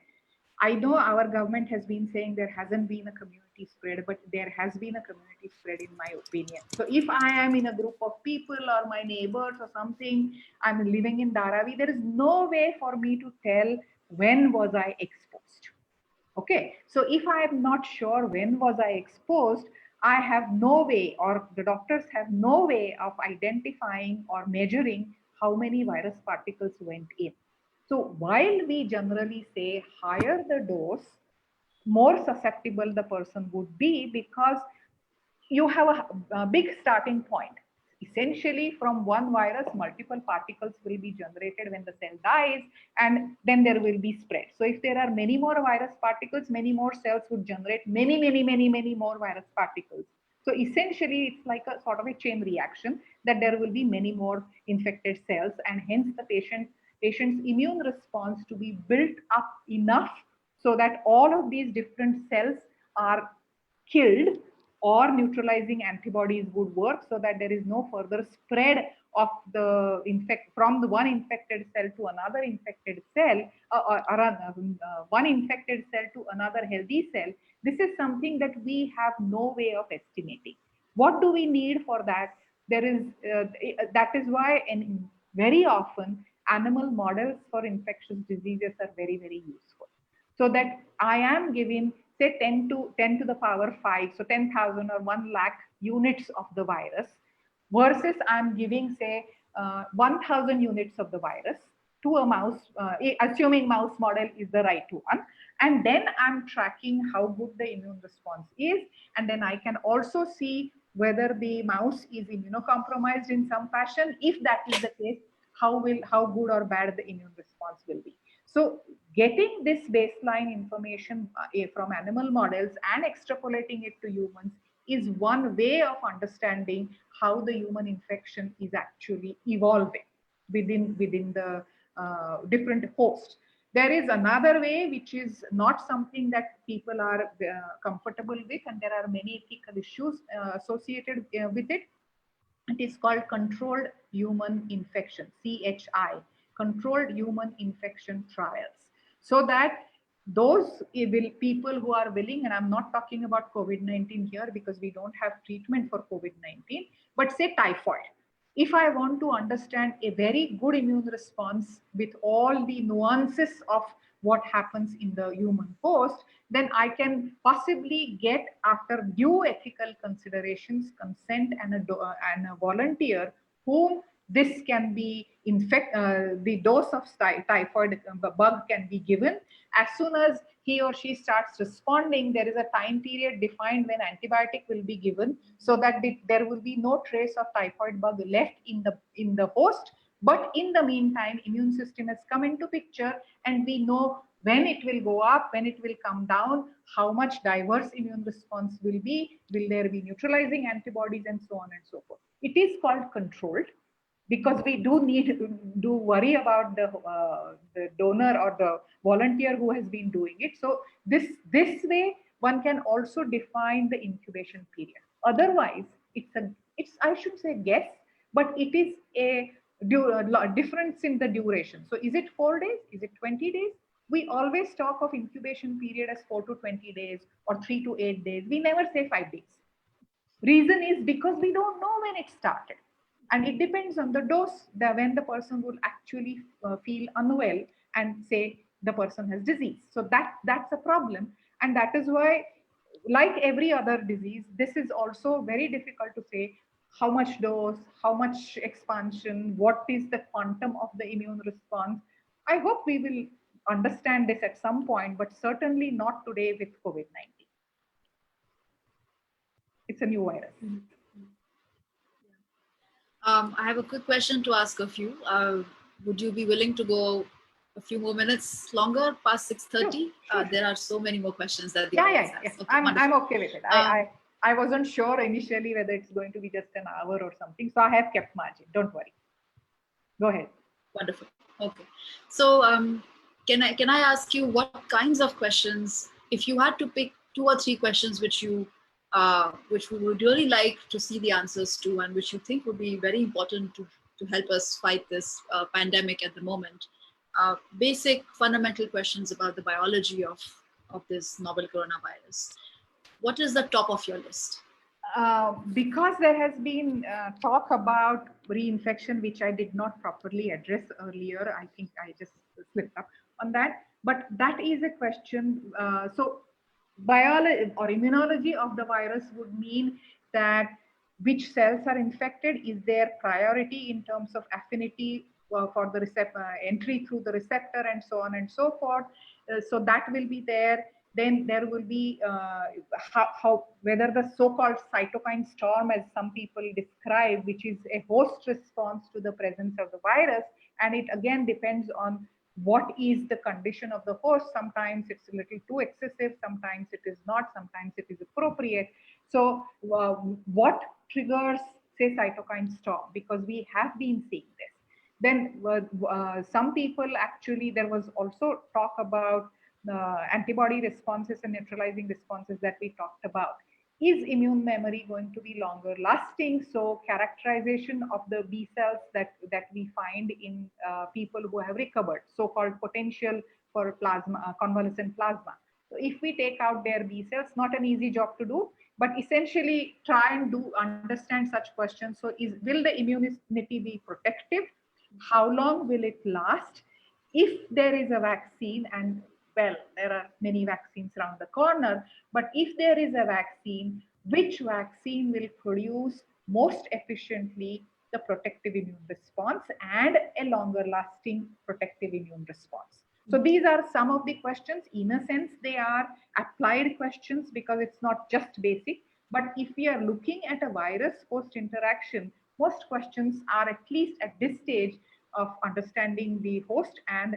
I know our government has been saying there hasn't been a community spread, but there has been a community spread in my opinion. So if I am in a group of people or my neighbors or something, I'm living in Dharavi, there is no way for me to tell when was I exposed. Okay, so if I am not sure when was I exposed, I have no way, or the doctors have no way of identifying or measuring how many virus particles went in. So while we generally say higher the dose, more susceptible the person would be, because you have a big starting point. Essentially, from one virus, multiple particles will be generated when the cell dies, and then there will be spread. So if there are many more virus particles, many more cells would generate many more virus particles. So essentially, it's like a sort of a chain reaction, that there will be many more infected cells, and hence the patient's immune response to be built up enough so that all of these different cells are killed, or neutralizing antibodies would work, so that there is no further spread of the from the one infected cell to another infected cell, one infected cell to another healthy cell. This is something that we have no way of estimating. What do we need for that? There is that is why, and very often, animal models for infectious diseases are very useful, so that I am giving, say, 10 to the power 5, so 10,000 or 1 lakh units of the virus, versus I'm giving, say, 1,000 units of the virus to a mouse, assuming mouse model is the right one. And then I'm tracking how good the immune response is. And then I can also see whether the mouse is immunocompromised in some fashion. If that is the case, how good or bad the immune response will be. So getting this baseline information from animal models and extrapolating it to humans is one way of understanding how the human infection is actually evolving within the different hosts. There is another way, which is not something that people are comfortable with, and there are many ethical issues associated with it. It is called controlled human infection, CHI, controlled human infection trials. So that those people who are willing, and I'm not talking about COVID-19 here because we don't have treatment for COVID-19, but say typhoid. If I want to understand a very good immune response with all the nuances of what happens in the human host, then I can possibly get, after due ethical considerations, consent, and a volunteer whom this can be the dose of typhoid bug can be given. As soon as he or she starts responding, there is a time period defined when antibiotic will be given, so that there will be no trace of typhoid bug left in the host. But in the meantime, immune system has come into picture, and we know when it will go up, when it will come down, how much diverse immune response will be, will there be neutralizing antibodies, and so on and so forth. It is called controlled, because we do worry about the donor or the volunteer who has been doing it. So this way one can also define the incubation period. Otherwise, it's I should say guess, but it is a difference in the duration. So is it 4 days? Is it 20 days? We always talk of incubation period as 4 to 20 days or 3 to 8 days. We never say 5 days. Reason is because we don't know when it started. And it depends on the dose, when the person will actually feel unwell and say the person has disease. So that's a problem. And that is why, like every other disease, this is also very difficult to say how much dose, how much expansion, what is the quantum of the immune response. I hope we will understand this at some point, but certainly not today with COVID-19. It's a new virus. I have a quick question to ask of you. Would you be willing to go a few more minutes longer, past 6:30? Sure. There are so many more questions that the audience has. Okay, I'm okay with it. I wasn't sure initially whether it's going to be just an hour or something, so I have kept margin. Don't worry. Go ahead. Wonderful. Okay. So can I ask you what kinds of questions, if you had to pick 2 or 3 questions which we would really like to see the answers to, and which you think would be very important to help us fight this pandemic at the moment, basic fundamental questions about the biology of this novel coronavirus. What is the top of your list? Because there has been talk about reinfection, which I did not properly address earlier. I think I just slipped up on that. But that is a question. So biology or immunology of the virus would mean that which cells are infected, is there priority in terms of affinity for the entry through the receptor, and so on and so forth. So that will be there. Then there will be whether the so-called cytokine storm, as some people describe, which is a host response to the presence of the virus, and it again depends on what is the condition of the host. Sometimes it's a little too excessive, sometimes it is not, sometimes it is appropriate. So what triggers, say, cytokine storm? Because we have been seeing this. Then some people actually, there was also talk about antibody responses and neutralizing responses that we talked about. Is immune memory going to be longer lasting? So characterization of the B cells that we find in people who have recovered, so-called potential for plasma, convalescent plasma. So if we take out their B cells, not an easy job to do, but essentially try and understand such questions. So will the immunity be protective? How long will it last? If there is a vaccine, and well, there are many vaccines around the corner, but if there is a vaccine, which vaccine will produce most efficiently the protective immune response and a longer lasting protective immune response? So these are some of the questions. In a sense, they are applied questions because it's not just basic. But if we are looking at a virus post interaction, most questions are, at least at this stage, of understanding the host and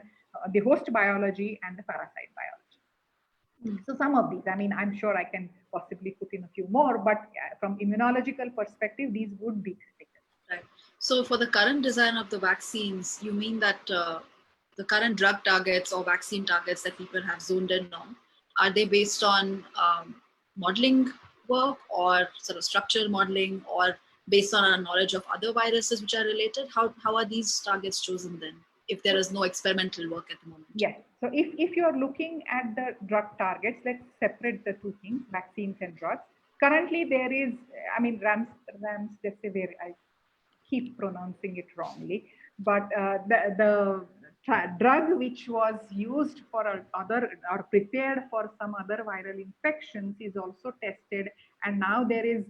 the host biology and the parasite biology. So some of these, I mean, I'm sure I can possibly put in a few more, but from immunological perspective, these would be critical. Right. So for the current design of the vaccines, you mean that the current drug targets or vaccine targets that people have zoned in on, are they based on modeling work or sort of structural modeling, or based on our knowledge of other viruses which are related? How are these targets chosen then, if there is no experimental work at the moment? Yes. So if you're looking at the drug targets, let's separate the two things, vaccines and drugs. Currently, there is, I mean, Remdesivir, I keep pronouncing it wrongly, but the drug which was used for other or prepared for some other viral infections is also tested, and now there is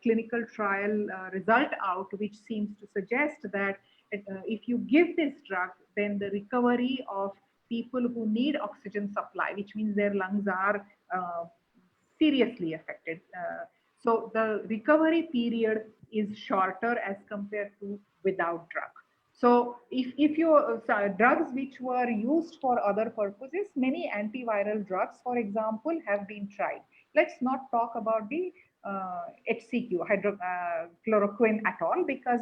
clinical trial result out which seems to suggest that if you give this drug, then the recovery of people who need oxygen supply, which means their lungs are seriously affected. So the recovery period is shorter as compared to without drug. So if you drugs which were used for other purposes, many antiviral drugs, for example, have been tried. Let's not talk about the HCQ, hydrochloroquine at all, because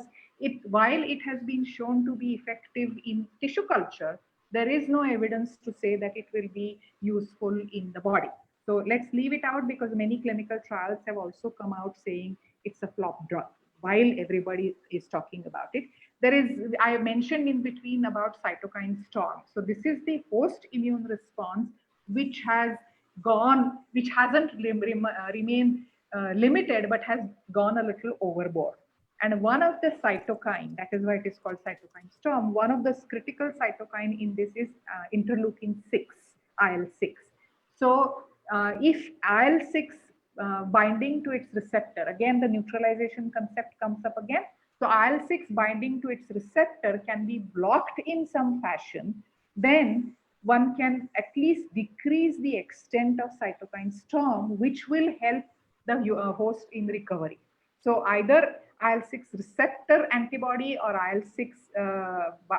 while it has been shown to be effective in tissue culture, there is no evidence to say that it will be useful in the body. So let's leave it out, because many clinical trials have also come out saying it's a flop drug while everybody is talking about it. There is, I mentioned in between about cytokine storm. So this is the post immune response which has gone, which hasn't remained limited, but has gone a little overboard. And one of the cytokine, that is why it is called cytokine storm, one of the critical cytokine in this is interleukin 6, IL-6. So if IL-6 binding to its receptor, again, the neutralization concept comes up again. So IL-6 binding to its receptor can be blocked in some fashion, then one can at least decrease the extent of cytokine storm, which will help the host in recovery. So either IL-6 receptor antibody or IL-6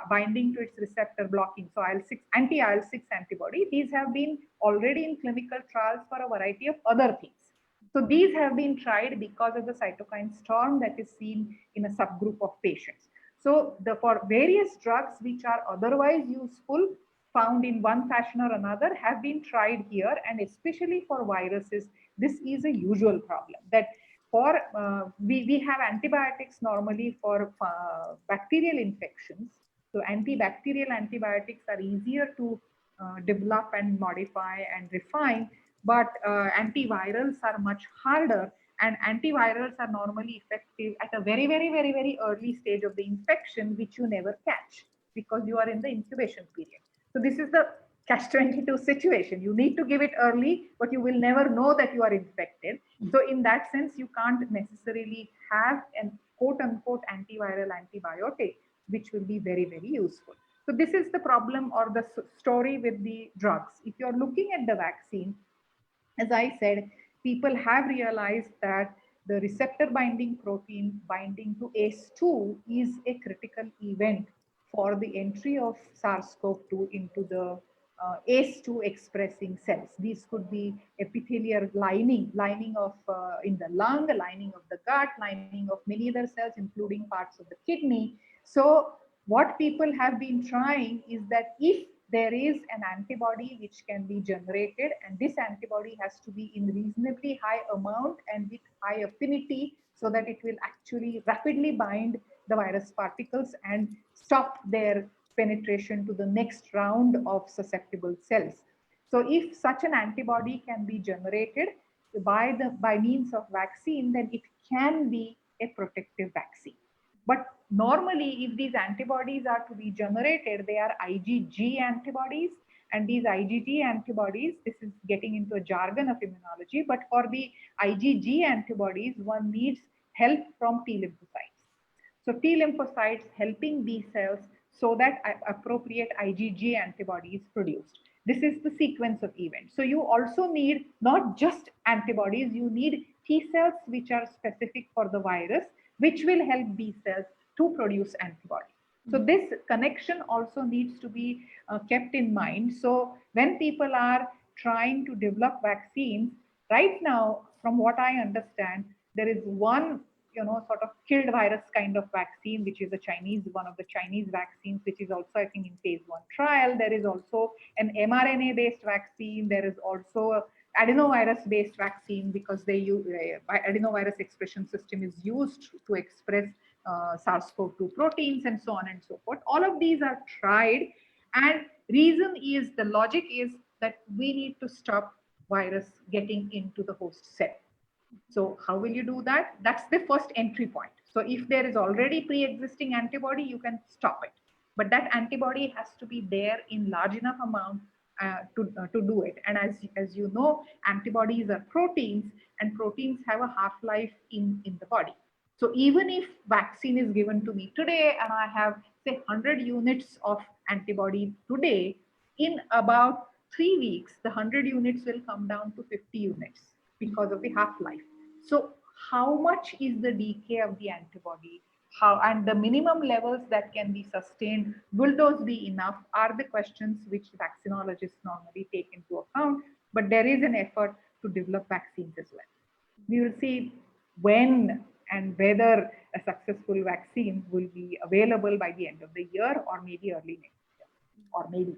binding to its receptor blocking. So IL-6, anti-IL-6 antibody, these have been already in clinical trials for a variety of other things. So these have been tried because of the cytokine storm that is seen in a subgroup of patients. So for various drugs which are otherwise useful, found in one fashion or another, have been tried here, and especially for viruses, this is a usual problem. That for we have antibiotics normally for bacterial infections, So antibacterial antibiotics are easier to develop and modify and refine, but antivirals are much harder, and antivirals are normally effective at a very, very, very, very early stage of the infection, which you never catch because you are in the incubation period. So this is the catch-22 situation. You need to give it early, but you will never know that you are infected. So in that sense, you can't necessarily have an quote-unquote antiviral antibiotic, which will be very, very useful. So this is the problem or the story with the drugs. If you're looking at the vaccine, as I said, people have realized that the receptor binding protein binding to ACE2 is a critical event for the entry of SARS-CoV-2 into the ACE2 expressing cells. These could be epithelial lining of in the lung, lining of the gut, lining of many other cells, including parts of the kidney. So what people have been trying is that if there is an antibody which can be generated, and this antibody has to be in reasonably high amount and with high affinity so that it will actually rapidly bind the virus particles and stop their penetration to the next round of susceptible cells. So if such an antibody can be generated by means of vaccine, then it can be a protective vaccine. But normally, if these antibodies are to be generated, they are IgG antibodies. And these IgG antibodies, this is getting into a jargon of immunology, but for the IgG antibodies, one needs help from T lymphocytes. So T lymphocytes helping B cells so that appropriate IgG antibody is produced. This is the sequence of events. So you also need not just antibodies, you need T cells which are specific for the virus, which will help B cells to produce antibody. So this connection also needs to be kept in mind. So when people are trying to develop vaccines, right now, from what I understand, there is one sort of killed virus kind of vaccine, which is one of the Chinese vaccines, which is also, I think, in phase 1 trial. There is also an mRNA-based vaccine. There is also adenovirus-based vaccine because they use adenovirus expression system is used to express SARS-CoV-2 proteins and so on and so forth. All of these are tried, and the logic is that we need to stop virus getting into the host cell. So how will you do that? That's the first entry point. So if there is already pre-existing antibody, you can stop it. But that antibody has to be there in large enough amount to do it. And as you know, antibodies are proteins, and proteins have a half-life in the body. So even if vaccine is given to me today and I have, say, 100 units of antibody today, in about 3 weeks, the 100 units will come down to 50 units because of the half-life. So how much is the decay of the antibody? And the minimum levels that can be sustained, will those be enough, are the questions which vaccinologists normally take into account. But there is an effort to develop vaccines as well. We will see when and whether a successful vaccine will be available by the end of the year, or maybe early next year, or maybe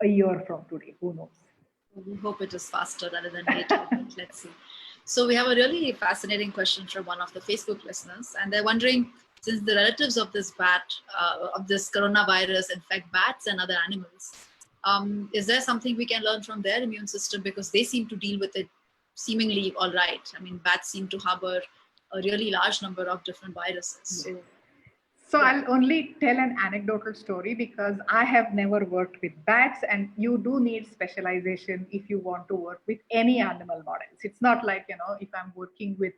a year from today, who knows. We hope it is faster rather than later, but let's see. So we have a really fascinating question from one of the Facebook listeners, and they're wondering, since the relatives of this of this coronavirus infect bats and other animals, is there something we can learn from their immune system, because they seem to deal with it seemingly all right? I mean, bats seem to harbor a really large number of different viruses. So I'll only tell an anecdotal story because I have never worked with bats, and you do need specialization if you want to work with any animal models. It's not like, if I'm working with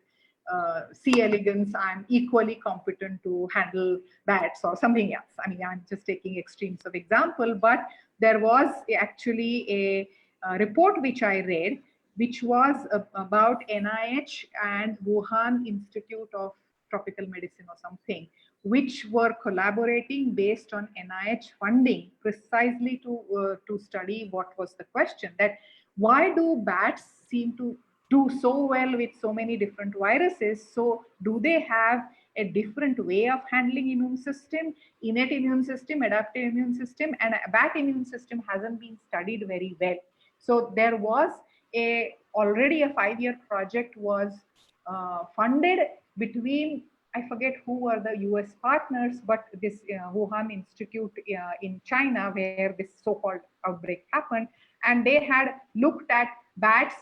C. elegans, I'm equally competent to handle bats or something else. I mean, I'm just taking extremes of example, but there was actually a report which I read, which was about NIH and Wuhan Institute of Tropical Medicine or something, which were collaborating based on NIH funding precisely to study what was the question, that why do bats seem to do so well with so many different viruses? So do they have a different way of handling immune system, innate immune system, adaptive immune system? And a bat immune system hasn't been studied very well. So there was already a 5-year project was funded between I forget who were the US partners, but this Wuhan Institute in China, where this so-called outbreak happened, and they had looked at bats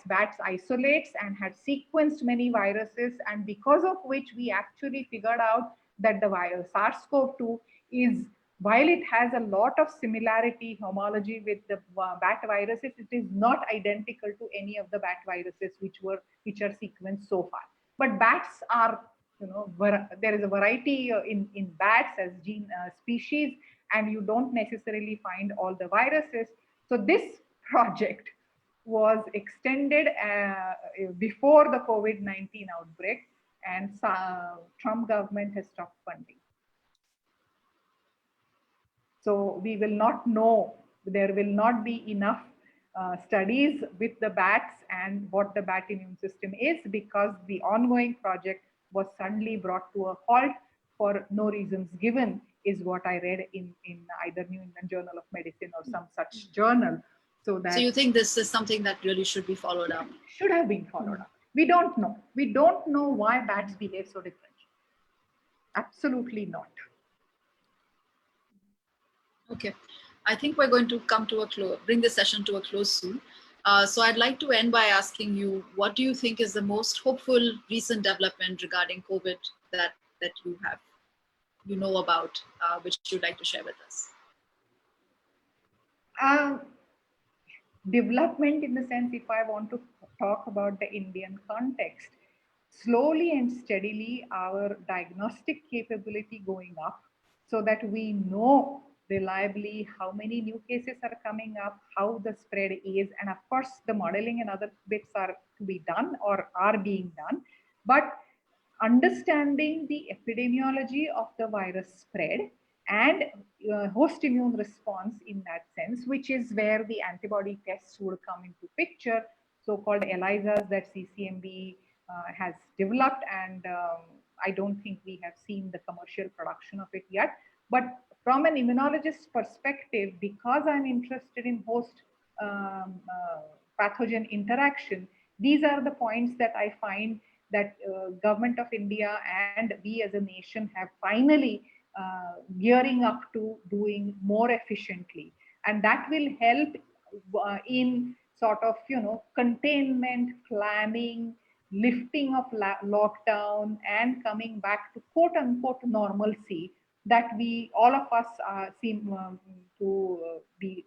isolates, and had sequenced many viruses, and because of which we actually figured out that the virus SARS-CoV-2 is, while it has a lot of similarity, homology with the bat viruses, it is not identical to any of the bat viruses which are sequenced so far. But bats are, there is a variety in bats as gene species, and you don't necessarily find all the viruses. So this project was extended before the COVID-19 outbreak, and Trump government has stopped funding. So we will not know, there will not be enough studies with the bats and what the bat immune system is, because the ongoing project was suddenly brought to a halt for no reasons given, is what I read in either New England Journal of Medicine or some such journal. So you think this is something that really should be followed up? Should have been followed up. We don't know. We don't know why bats behave so differently. Absolutely not. Okay, I think we're going to come to a close, bring this session to a close soon. So I'd like to end by asking you, what do you think is the most hopeful recent development regarding COVID that you know about, which you'd like to share with us? Development in the sense, if I want to talk about the Indian context, slowly and steadily our diagnostic capability going up, so that we know reliably how many new cases are coming up, how the spread is, and of course the modeling and other bits are to be done or are being done. But understanding the epidemiology of the virus spread and host immune response in that sense, which is where the antibody tests would come into picture, so-called ELISAs that CCMB has developed, and I don't think we have seen the commercial production of it yet. But from an immunologist perspective, because I'm interested in host pathogen interaction, these are the points that I find that government of India and we as a nation have finally gearing up to doing more efficiently. And that will help in sort of, containment, planning, lifting of lockdown, and coming back to quote unquote normalcy that we, all of us seem to be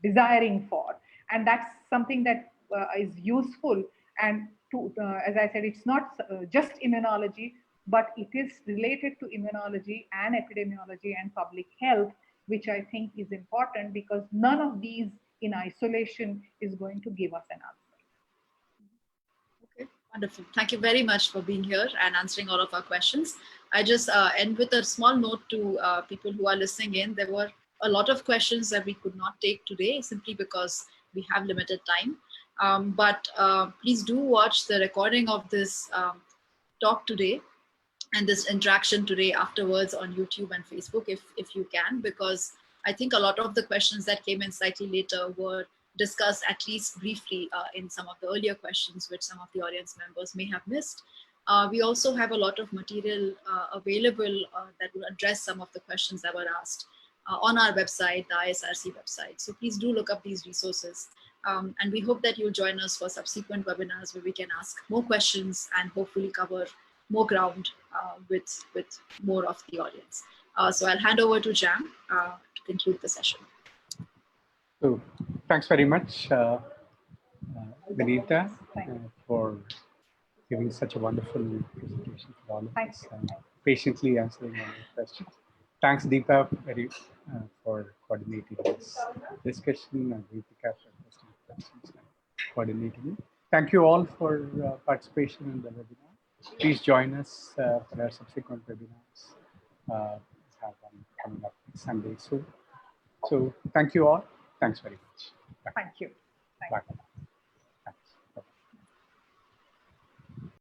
desiring for. And that's something that is useful. And to, as I said, it's not just immunology, but it is related to immunology and epidemiology and public health, which I think is important, because none of these in isolation is going to give us an answer. Okay, wonderful. Thank you very much for being here and answering all of our questions. I just end with a small note to people who are listening in. There were a lot of questions that we could not take today simply because we have limited time. But please do watch the recording of this talk today and this interaction today afterwards on YouTube and Facebook if you can, because I think a lot of the questions that came in slightly later were discussed at least briefly in some of the earlier questions, which some of the audience members may have missed. We also have a lot of material available that will address some of the questions that were asked on our website, the ISRC website. So please do look up these resources. And we hope that you'll join us for subsequent webinars where we can ask more questions and hopefully cover more ground with more of the audience. So I'll hand over to Jam to conclude the session. So thanks very much, Vinita, for giving such a wonderful presentation for all of us and patiently answering all your questions. Thanks, Deepa, for coordinating this discussion, and Ritika for hosting questions and coordinating it. Thank you all for participation in the webinar. Please join us for our subsequent webinars. We have one coming up next Sunday soon. So thank you all. Thanks very much. Bye. Thank you. Bye.